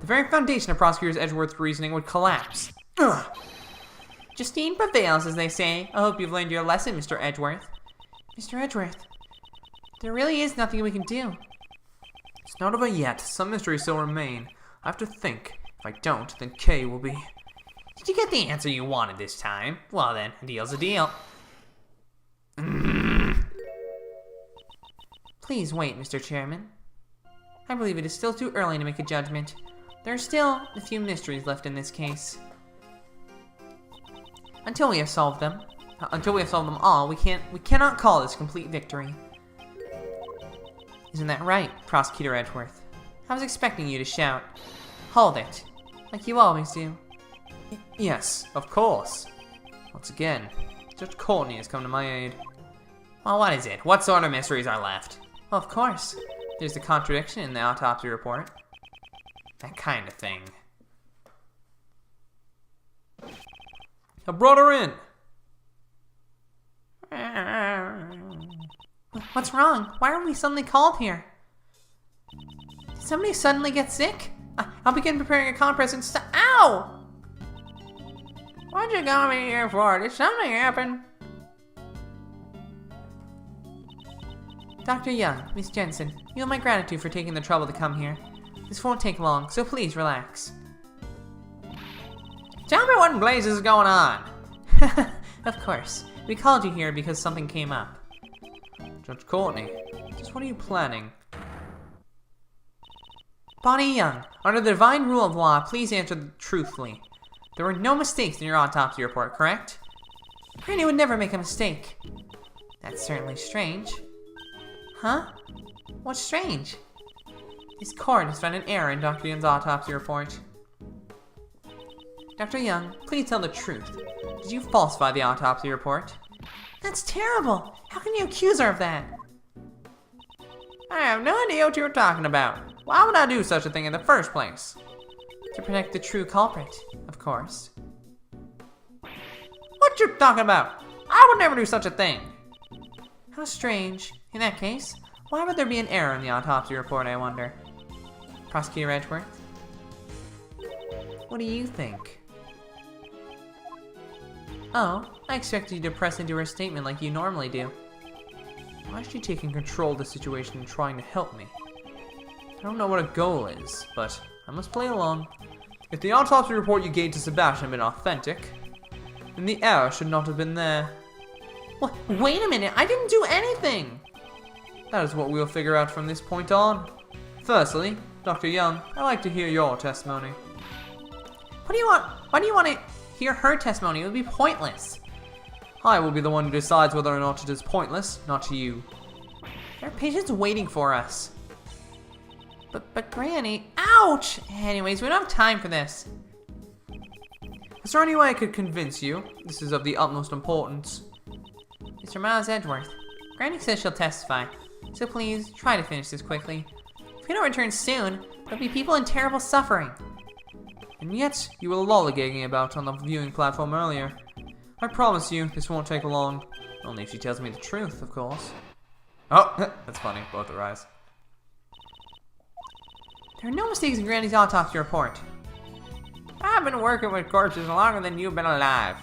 the very foundation of Prosecutor Edgeworth's reasoning would collapse. Ugh. Justine prevails, as they say. I hope you've learned your lesson, Mr. Edgeworth. Mr. Edgeworth, there really is nothing we can do. It's not over yet. Some mysteries still remain. I have to think. If I don't, then Kay will be... Did you get the answer you wanted this time? Well then, a deal's a deal. Please wait, Mr. Chairman. I believe it is still too early to make a judgment. There are still a few mysteries left in this case. Until we have solved them all, we cannot call this a complete victory. Isn't that right, Prosecutor Edgeworth? I was expecting you to shout, "Hold it," like you always do. Yes, of course. Once again, Judge Courtney has come to my aid. Well, what is it? What sort of mysteries are left? Well, of course. There's the contradiction in the autopsy report. That kind of thing. I brought her in. What's wrong? Why are we suddenly called here? Did somebody suddenly get sick? I'll begin preparing a compress and Ow! What'd you call me here for? Did something happen? Dr. Young, Miss Jensen, you have my gratitude for taking the trouble to come here. This won't take long, so please relax. Tell me what in blazes is going on. Of course. We called you here because something came up. Judge Courtney, just what are you planning? Bonnie Young, under the divine rule of law, please answer truthfully. There were no mistakes in your autopsy report, correct? Granny would never make a mistake. That's certainly strange. Huh? What's strange? This court has found an error in Dr. Young's autopsy report. Dr. Young, please tell the truth. Did you falsify the autopsy report? That's terrible! How can you accuse her of that? I have no idea what you're talking about. Why would I do such a thing in the first place? To protect the true culprit, of course. What you talking about? I would never do such a thing. How strange. In that case, why would there be an error in the autopsy report, I wonder? Prosecutor Edgeworth? What do you think? Oh, I expected you to press into her statement like you normally do. Why is she taking control of the situation and trying to help me? I don't know what a goal is, but I must play along. If the autopsy report you gave to Sebastian had been authentic, then the error should not have been there. What? Wait a minute, I didn't do anything! That is what we'll figure out from this point on. Firstly, Dr. Young, I'd like to hear your testimony. What do you want? Why do you want to hear her testimony? It would be pointless. I will be the one who decides whether or not it is pointless, not you. There are patients waiting for us. But Granny, ouch! Anyways, we don't have time for this. Is there any way I could convince you? This is of the utmost importance. Mr. Miles Edgeworth, Granny says she'll testify, so please try to finish this quickly. If we don't return soon, there'll be people in terrible suffering. And yet, you were lollygagging about on the viewing platform earlier. I promise you, this won't take long. Only if she tells me the truth, of course. Oh, that's funny, both her eyes. There are no mistakes in Granny's autopsy report. I've been working with corpses longer than you've been alive.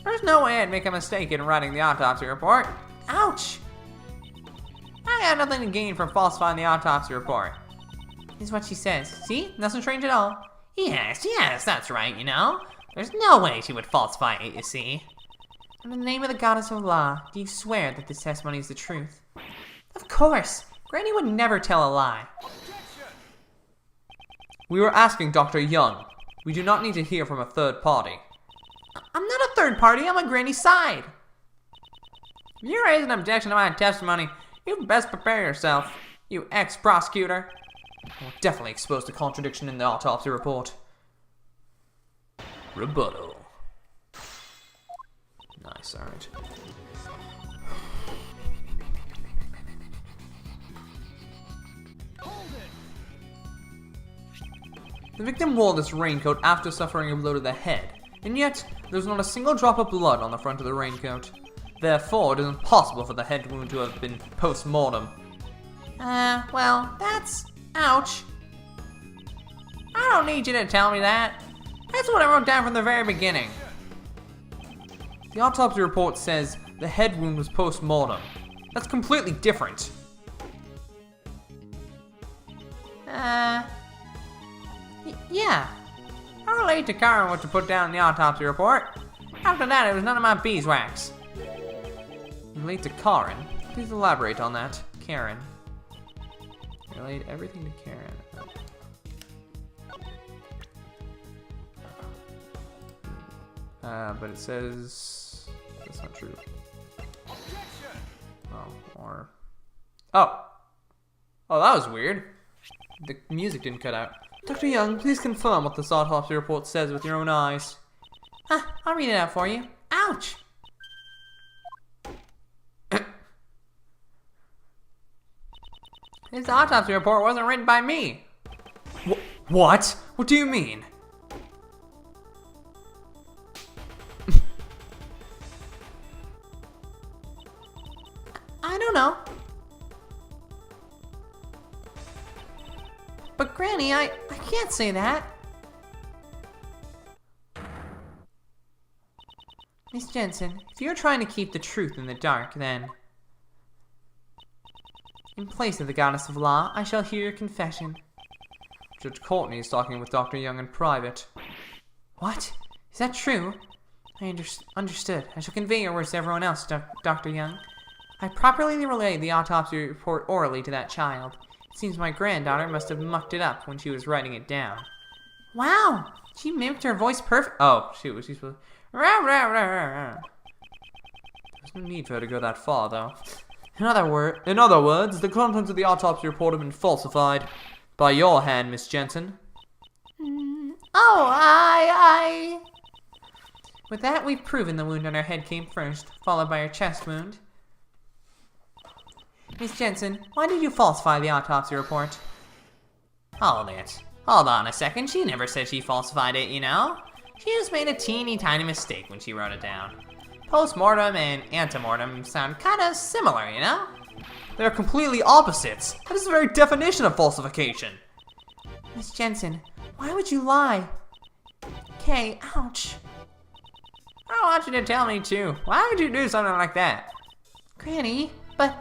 There's no way I'd make a mistake in writing the autopsy report. Ouch! I got nothing to gain from falsifying the autopsy report. This is what she says. See? Nothing strange at all. Yes, that's right, you know. There's no way she would falsify it, you see. In the name of the goddess of law, do you swear that this testimony is the truth? Of course! Granny would never tell a lie. We were asking Dr. Young. We do not need to hear from a third party. I'm not a third party, I'm on Granny's side. If you raise an objection to my testimony, you best prepare yourself, you ex-prosecutor. We'll definitely expose the contradiction in the autopsy report. Rebuttal. Nice, alright. The victim wore this raincoat after suffering a blow to the head, and yet there's not a single drop of blood on the front of the raincoat. Therefore, it is impossible for the head wound to have been post-mortem. Well, that's... ouch. I don't need you to tell me that. That's what I wrote down from the very beginning. The autopsy report says the head wound was post-mortem. That's completely different. Yeah. I relayed to Karen what to put down in the autopsy report. After that, it was none of my beeswax. Relate to Karen? Please elaborate on that. Karen. Relate everything to Karen. But it says... that's not true. Oh, or... Oh! Oh, that was weird. The music didn't cut out. Dr. Young, please confirm what this autopsy report says with your own eyes. I'll read it out for you. Ouch! This autopsy report wasn't written by me. What? What do you mean? I don't know. But Granny, I can't say that. Miss Jensen, if you're trying to keep the truth in the dark, then... in place of the goddess of law, I shall hear your confession. Judge Courtney is talking with Dr. Young in private. What? Is that true? I understood. I shall convey your words to everyone else, Dr. Young. I properly relayed the autopsy report orally to that child. It seems my granddaughter must have mucked it up when she was writing it down. Wow! She mimicked her voice perfect. Oh, shoot, was she supposed to... There's no need for her to go that far, though. In other words, the contents of the autopsy report have been falsified. By your hand, Miss Jensen. Oh, With that, we've proven the wound on her head came first, followed by her chest wound. Miss Jensen, why did you falsify the autopsy report? Hold it. Hold on a second, she never said she falsified it, you know? She just made a teeny tiny mistake when she wrote it down. Post-mortem and antemortem sound kinda similar, you know? They're completely opposites. That is the very definition of falsification. Miss Jensen, why would you lie? Kay, ouch. I want you to tell me too. Why would you do something like that? Granny, but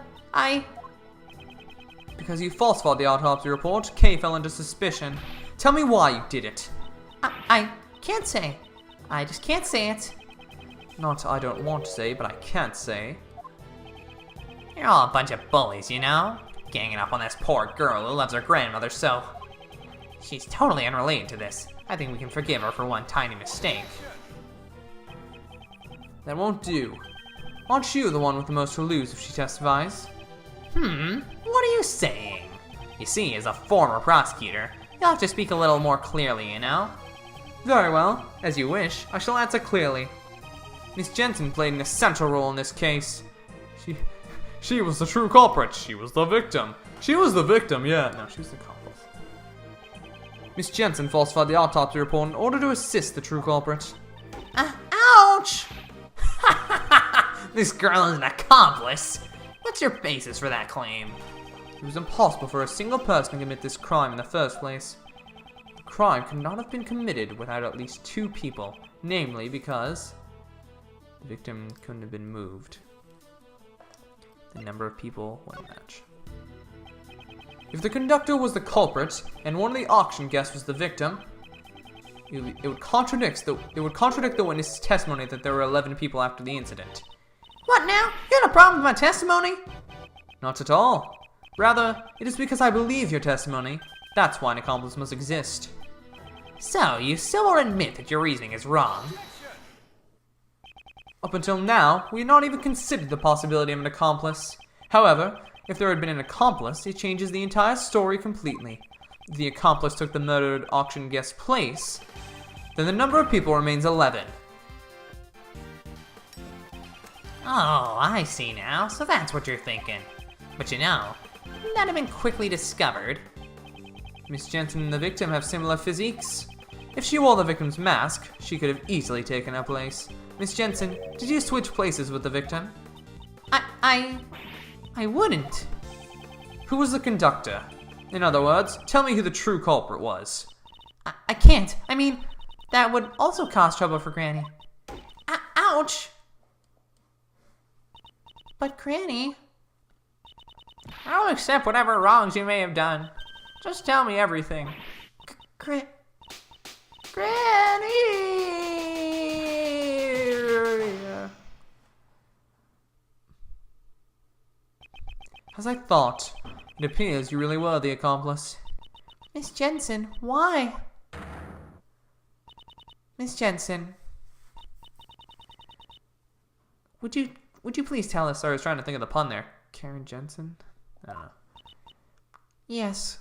Because you falsified the autopsy report, Kay fell into suspicion. Tell me why you did it. I can't say. I just can't say it. Not I don't want to say, but I can't say. You're all a bunch of bullies, you know? Ganging up on this poor girl who loves her grandmother so... She's totally unrelated to this. I think we can forgive her for one tiny mistake. That won't do. Aren't you the one with the most to lose if she testifies? What are you saying? You see, as a former prosecutor, you'll have to speak a little more clearly, you know? Very well. As you wish, I shall answer clearly. Miss Jensen played an essential role in this case. She was the true culprit. She was the victim. She was the victim, yeah. No, she was the culprit. Miss Jensen falsified the autopsy report in order to assist the true culprit. Ouch! This girl is an accomplice. What's your basis for that claim? It was impossible for a single person to commit this crime in the first place. The crime could not have been committed without at least 2 people, namely because the victim couldn't have been moved. The number of people wouldn't match. If the conductor was the culprit and one of the auction guests was the victim, it would contradict the witness's testimony that there were 11 people after the incident. What now? You got a problem with my testimony? Not at all. Rather, it is because I believe your testimony. That's why an accomplice must exist. So, you still won't admit that your reasoning is wrong? Up until now, we had not even considered the possibility of an accomplice. However, if there had been an accomplice, it changes the entire story completely. If the accomplice took the murdered auction guest's place, then the number of people remains 11. Oh, I see now. So that's what you're thinking. But you know, that had been quickly discovered. Miss Jensen and the victim have similar physiques. If she wore the victim's mask, she could have easily taken her place. Miss Jensen, did you switch places with the victim? I wouldn't. Who was the conductor? In other words, tell me who the true culprit was. I can't. I mean, that would also cause trouble for Granny. Ouch! But Granny... I'll accept whatever wrongs you may have done. Just tell me everything. Granny... As I thought, it appears you really were the accomplice. Miss Jensen, why? Miss Jensen. Would you please tell us? Sorry, I was trying to think of the pun there. Karen Jensen? I don't know. Yes.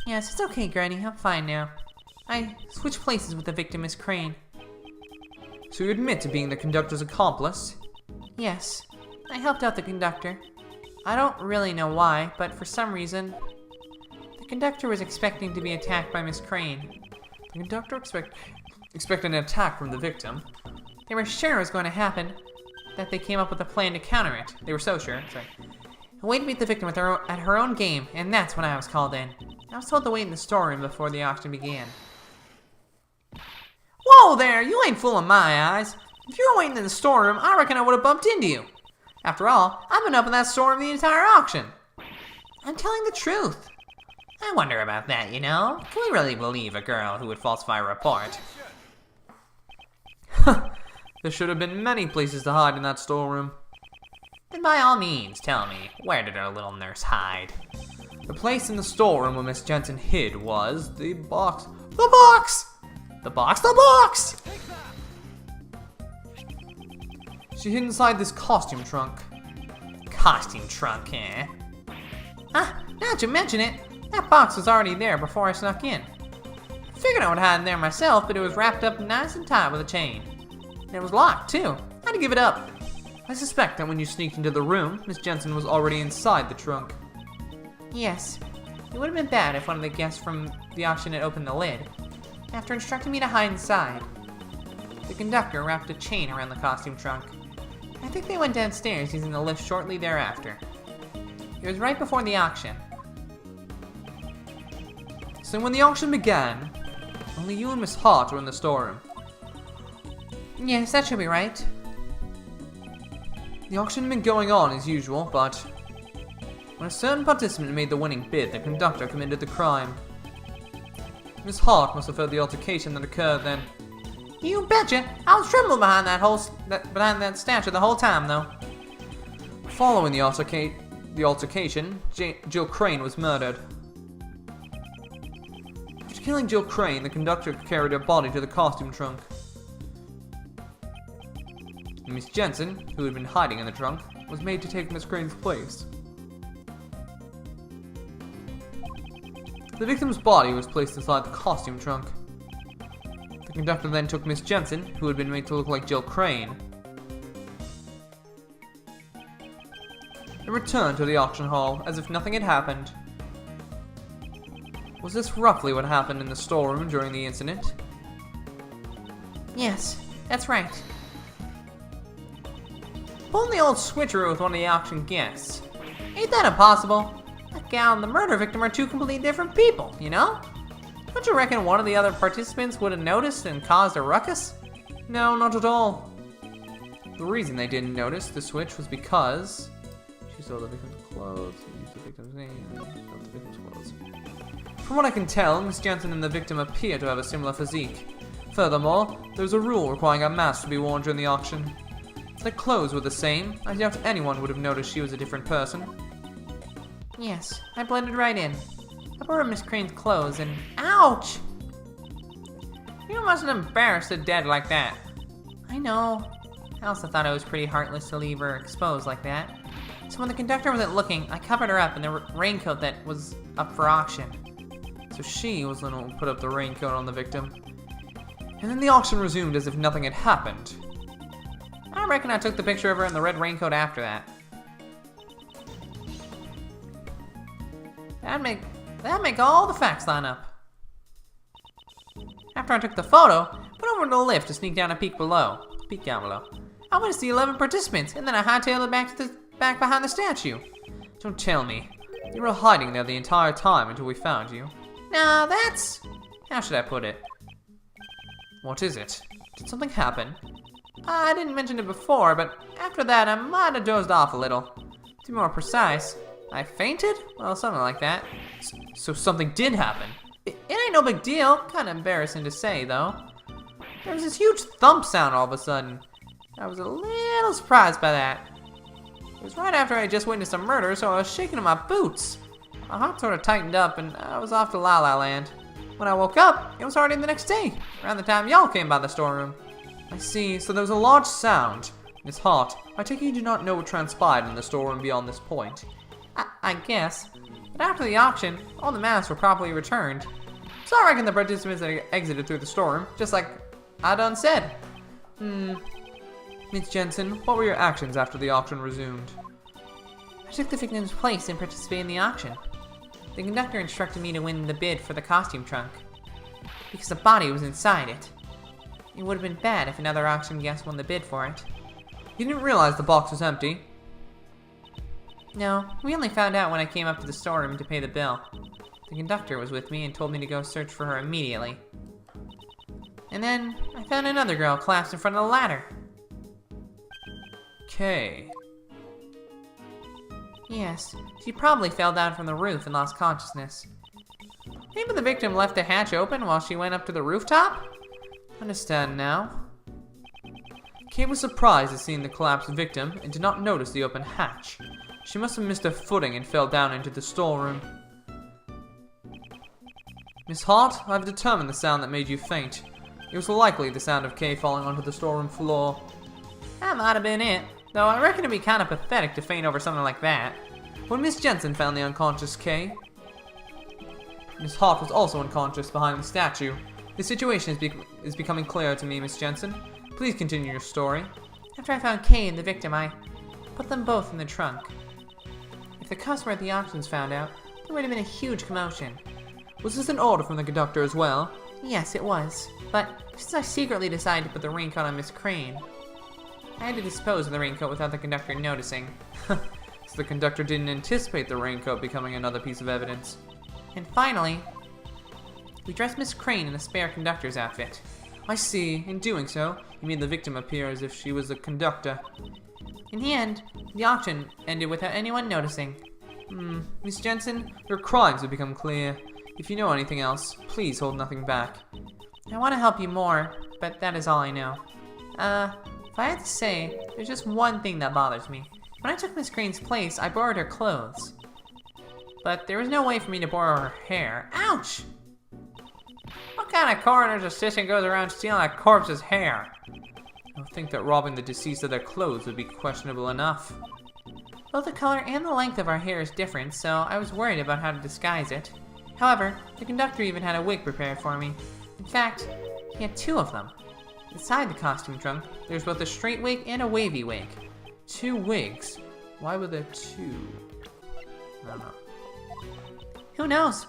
Yes, it's okay, Granny. I'm fine now. I switched places with the victim, Miss Crane. So you admit to being the conductor's accomplice? Yes. I helped out the conductor. I don't really know why, but for some reason, the conductor was expecting to be attacked by Miss Crane. The conductor expected an attack from the victim. They were sure it was going to happen, that they came up with a plan to counter it. They were so sure. Sorry. I waited to meet the victim at her own game, and that's when I was called in. I was told to wait in the storeroom before the auction began. Whoa there, you ain't fooling my eyes. If you were waiting in the storeroom, I reckon I would have bumped into you. After all, I've been up in that storeroom the entire auction. I'm telling the truth. I wonder about that, you know? Can we really believe a girl who would falsify a report? There should have been many places to hide in that storeroom. Then by all means, tell me, where did our little nurse hide? The place in the storeroom where Miss Jensen hid was the box. The box! The box, the box! She hid inside this costume trunk. Costume trunk, eh? Ah, now that you mention it, that box was already there before I snuck in. Figured I would hide in there myself, but it was wrapped up nice and tight with a chain. And it was locked, too. I had to give it up. I suspect that when you sneaked into the room, Miss Jensen was already inside the trunk. Yes. It would have been bad if one of the guests from the auction had opened the lid. After instructing me to hide inside, the conductor wrapped a chain around the costume trunk. I think they went downstairs using the lift shortly thereafter. It was right before the auction. So when the auction began, only you and Miss Hart were in the storeroom. Yes, that should be right. The auction had been going on as usual, but when a certain participant made the winning bid, the conductor committed the crime. Miss Hart must have heard the altercation that occurred then. You betcha! I was trembling behind that statue the whole time, though. Following the altercation, Jill Crane was murdered. After killing Jill Crane, the conductor carried her body to the costume trunk. And Miss Jensen, who had been hiding in the trunk, was made to take Miss Crane's place. The victim's body was placed inside the costume trunk. The conductor then took Miss Jensen, who had been made to look like Jill Crane, and returned to the auction hall as if nothing had happened. Was this roughly what happened in the storeroom during the incident? Yes, that's right. Pulling the old switcheroo with one of the auction guests. Ain't that impossible? That gal and the murder victim are two completely different people, you know? Don't you reckon one of the other participants would have noticed and caused a ruckus? No, not at all. The reason they didn't notice the switch was because she stole the victim's clothes and used the victim's name and stole the victim's clothes. From what I can tell, Miss Jensen and the victim appear to have a similar physique. Furthermore, there's a rule requiring a mask to be worn during the auction. If their clothes were the same, I doubt anyone would have noticed she was a different person. Yes, I blended right in. I borrowed Miss Crane's clothes and... Ouch! You mustn't embarrass the dead like that. I know. I also thought it was pretty heartless to leave her exposed like that. So when the conductor wasn't looking, I covered her up in the raincoat that was up for auction. So she was the one who put up the raincoat on the victim. And then the auction resumed as if nothing had happened. I reckon I took the picture of her in the red raincoat after that. That'd make all the facts line up. After I took the photo, I went over to the lift to sneak down and peek down below. I witnessed the 11 participants, and then I hightailed it back behind the statue. Don't tell me. You were hiding there the entire time until we found you. Now that's... How should I put it? What is it? Did something happen? I didn't mention it before, but after that I might have dozed off a little. To be more precise, I fainted? Well, something like that. So something did happen? It ain't no big deal. Kinda embarrassing to say, though. There was this huge thump sound all of a sudden. I was a little surprised by that. It was right after I had just witnessed a murder, so I was shaking in my boots. My heart sort of tightened up, and I was off to La La Land. When I woke up, it was already the next day, around the time y'all came by the storeroom. I see, so there was a large sound. Miss Hart, I take it you do not know what transpired in the storeroom beyond this point. I guess. But after the auction, all the masks were properly returned. So I reckon the participants had exited through the storeroom, just like I done said. Miss Jensen, what were your actions after the auction resumed? I took the victim's place and participated in the auction. The conductor instructed me to win the bid for the costume trunk, because the body was inside it. It would have been bad if another auction guest won the bid for it. You didn't realize the box was empty? No, we only found out when I came up to the storeroom to pay the bill. The conductor was with me and told me to go search for her immediately. And then I found another girl collapsed in front of the ladder. Okay. Yes, she probably fell down from the roof and lost consciousness. Maybe the victim left the hatch open while she went up to the rooftop? Understand now. Kay was surprised at seeing the collapsed victim and did not notice the open hatch. She must have missed her footing and fell down into the storeroom. Miss Hart, I've determined the sound that made you faint. It was likely the sound of Kay falling onto the storeroom floor. That might have been it, though I reckon it'd be kind of pathetic to faint over something like that. When Miss Jensen found the unconscious Kay, Miss Hart was also unconscious behind the statue. The situation is becoming clearer to me, Miss Jensen. Please continue your story. After I found Kay and the victim, I put them both in the trunk. If the customer at the auctions found out, there would have been a huge commotion. Was this an order from the conductor as well? Yes, it was. But since I secretly decided to put the raincoat on Miss Crane, I had to dispose of the raincoat without the conductor noticing. So the conductor didn't anticipate the raincoat becoming another piece of evidence. And finally, we dressed Miss Crane in a spare conductor's outfit. I see. In doing so, you made the victim appear as if she was a conductor. In the end, the auction ended without anyone noticing. Miss Jensen, your crimes have become clear. If you know anything else, please hold nothing back. I want to help you more, but that is all I know. If I had to say, there's just one thing that bothers me. When I took Miss Crane's place, I borrowed her clothes. But there was no way for me to borrow her hair. Ouch! What kind of coroner's assistant goes around stealing a corpse's hair? I think that robbing the deceased of their clothes would be questionable enough. Both the color and the length of our hair is different, so I was worried about how to disguise it. However, the conductor even had a wig prepared for me. In fact, he had two of them. Inside the costume trunk, there's both a straight wig and a wavy wig. 2 wigs? Why were there 2? I don't know. Who knows?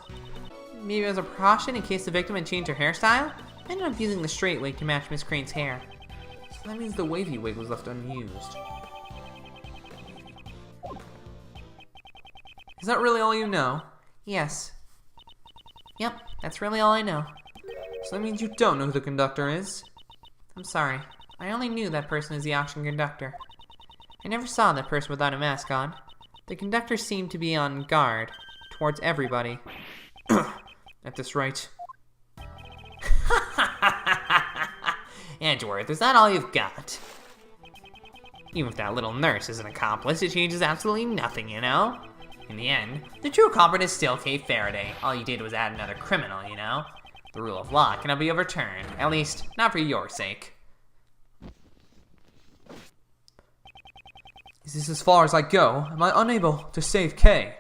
Maybe as a precaution in case the victim had changed her hairstyle? I ended up using the straight wig to match Miss Crane's hair. So that means the wavy wig was left unused. Is that really all you know? Yes. Yep, that's really all I know. So that means you don't know who the conductor is? I'm sorry. I only knew that person as the auction conductor. I never saw that person without a mask on. The conductor seemed to be on guard towards everybody. At this rate. Edgeworth, is that all you've got? Even if that little nurse is an accomplice, it changes absolutely nothing, you know? In the end, the true culprit is still Kay Faraday. All you did was add another criminal, you know? The rule of law cannot be overturned. At least, not for your sake. Is this as far as I go? Am I unable to save Kay?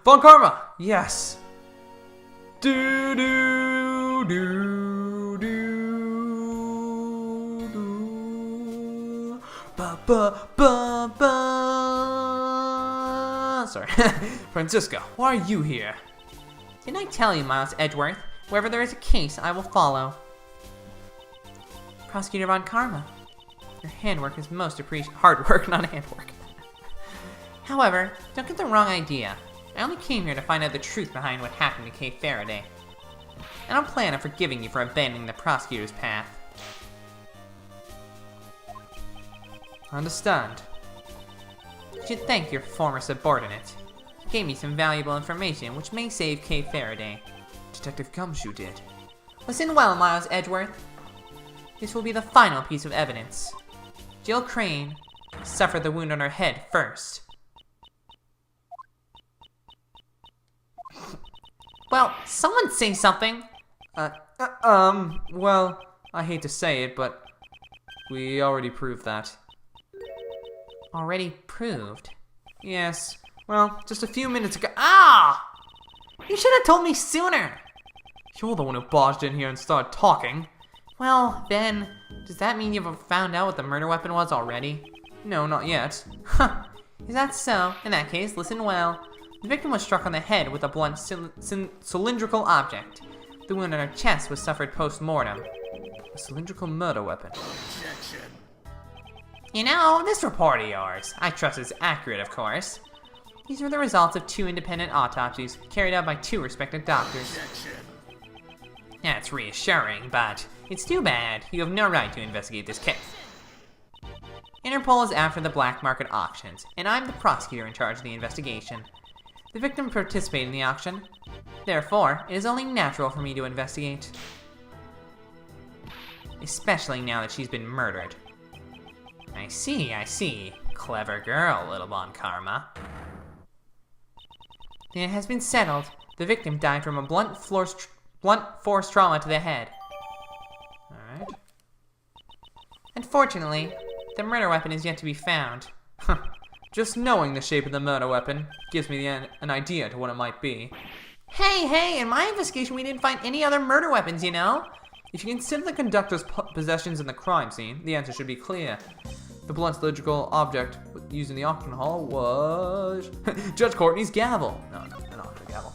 Von Karma! Yes! Do do do do do ba ba ba ba. Sorry, Francisco, why are you here? Didn't I tell you, Miles Edgeworth? Wherever there is a case, I will follow. Prosecutor Von Karma, your handwork is most appreciated. Hard work, not handwork. However, don't get the wrong idea. I only came here to find out the truth behind what happened to Kay Faraday. I don't plan on forgiving you for abandoning the prosecutor's path. I understand. You should thank your former subordinate. He gave me some valuable information which may save Kay Faraday. Detective Gumshoe did. Listen well, Miles Edgeworth. This will be the final piece of evidence. Jill Crane suffered the wound on her head first. Well, someone say something. Well, I hate to say it, but we already proved that. Already proved? Yes. Well, just a few minutes ago. Ah! You should have told me sooner. You're the one who barged in here and started talking. Well, then, does that mean you've found out what the murder weapon was already? No, not yet. Huh. Is that so? In that case, listen well. The victim was struck on the head with a blunt cylindrical object. The wound on her chest was suffered post-mortem. A cylindrical murder weapon. You know, this report of yours, I trust it's accurate, of course. These are the results of 2 independent autopsies carried out by 2 respected doctors. That's reassuring, but it's too bad. You have no right to investigate this case. Interpol is after the black market auctions, and I'm the prosecutor in charge of the investigation. The victim participated in the auction. Therefore, it is only natural for me to investigate. Especially now that she's been murdered. I see, I see. Clever girl, little Von Karma. It has been settled. The victim died from a blunt force trauma to the head. Alright. Unfortunately, the murder weapon is yet to be found. Just knowing the shape of the murder weapon gives me an idea to what it might be. Hey, in my investigation we didn't find any other murder weapons, you know? If you consider the conductor's possessions in the crime scene, the answer should be clear. The blunt cylindrical object used in the auction hall was Judge Courtney's gavel. No, an auction gavel.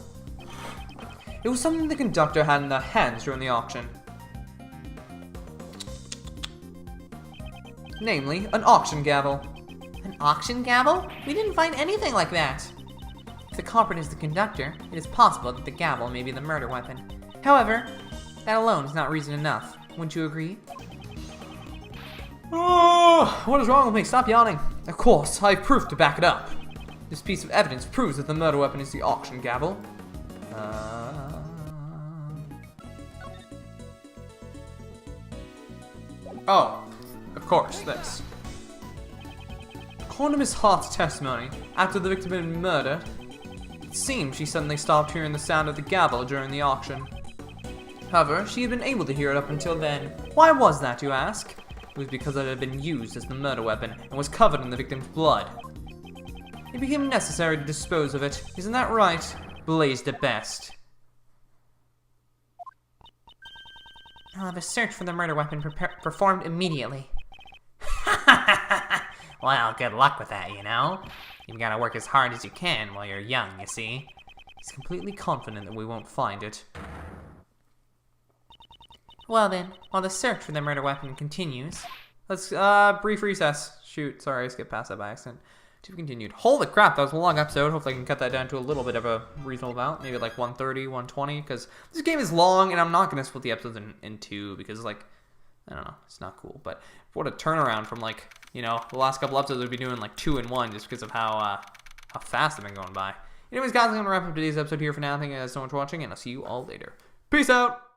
It was something the conductor had in their hands during the auction. Namely, an auction gavel. An auction gavel? We didn't find anything like that. If the culprit is the conductor, it is possible that the gavel may be the murder weapon. However, that alone is not reason enough. Wouldn't you agree? Oh, what is wrong with me? Stop yawning. Of course, I have proof to back it up. This piece of evidence proves that the murder weapon is the auction gavel. Oh, of course, this. According to Miss Hart's testimony, after the victim had been murdered, it seemed she suddenly stopped hearing the sound of the gavel during the auction. However, she had been able to hear it up until then. Why was that, you ask? It was because it had been used as the murder weapon and was covered in the victim's blood. It became necessary to dispose of it. Isn't that right? Blaze the best. I'll have a search for the murder weapon performed immediately. Well, good luck with that, you know? You've got to work as hard as you can while you're young, you see? He's completely confident that we won't find it. Well then, while the search for the murder weapon continues... Let's, brief recess. Shoot, sorry, I skipped past that by accident. To be continued. Holy crap, that was a long episode. Hopefully I can cut that down to a little bit of a reasonable amount. Maybe like 130, 120, because this game is long, and I'm not going to split the episodes in two, because, like, I don't know, it's not cool. But what a turnaround from, like, you know, the last couple episodes we'd be doing, like, 2 in 1, just because of how fast they've been going by. Anyways, guys, I'm going to wrap up today's episode here for now. Thank you guys so much for watching, and I'll see you all later. Peace out!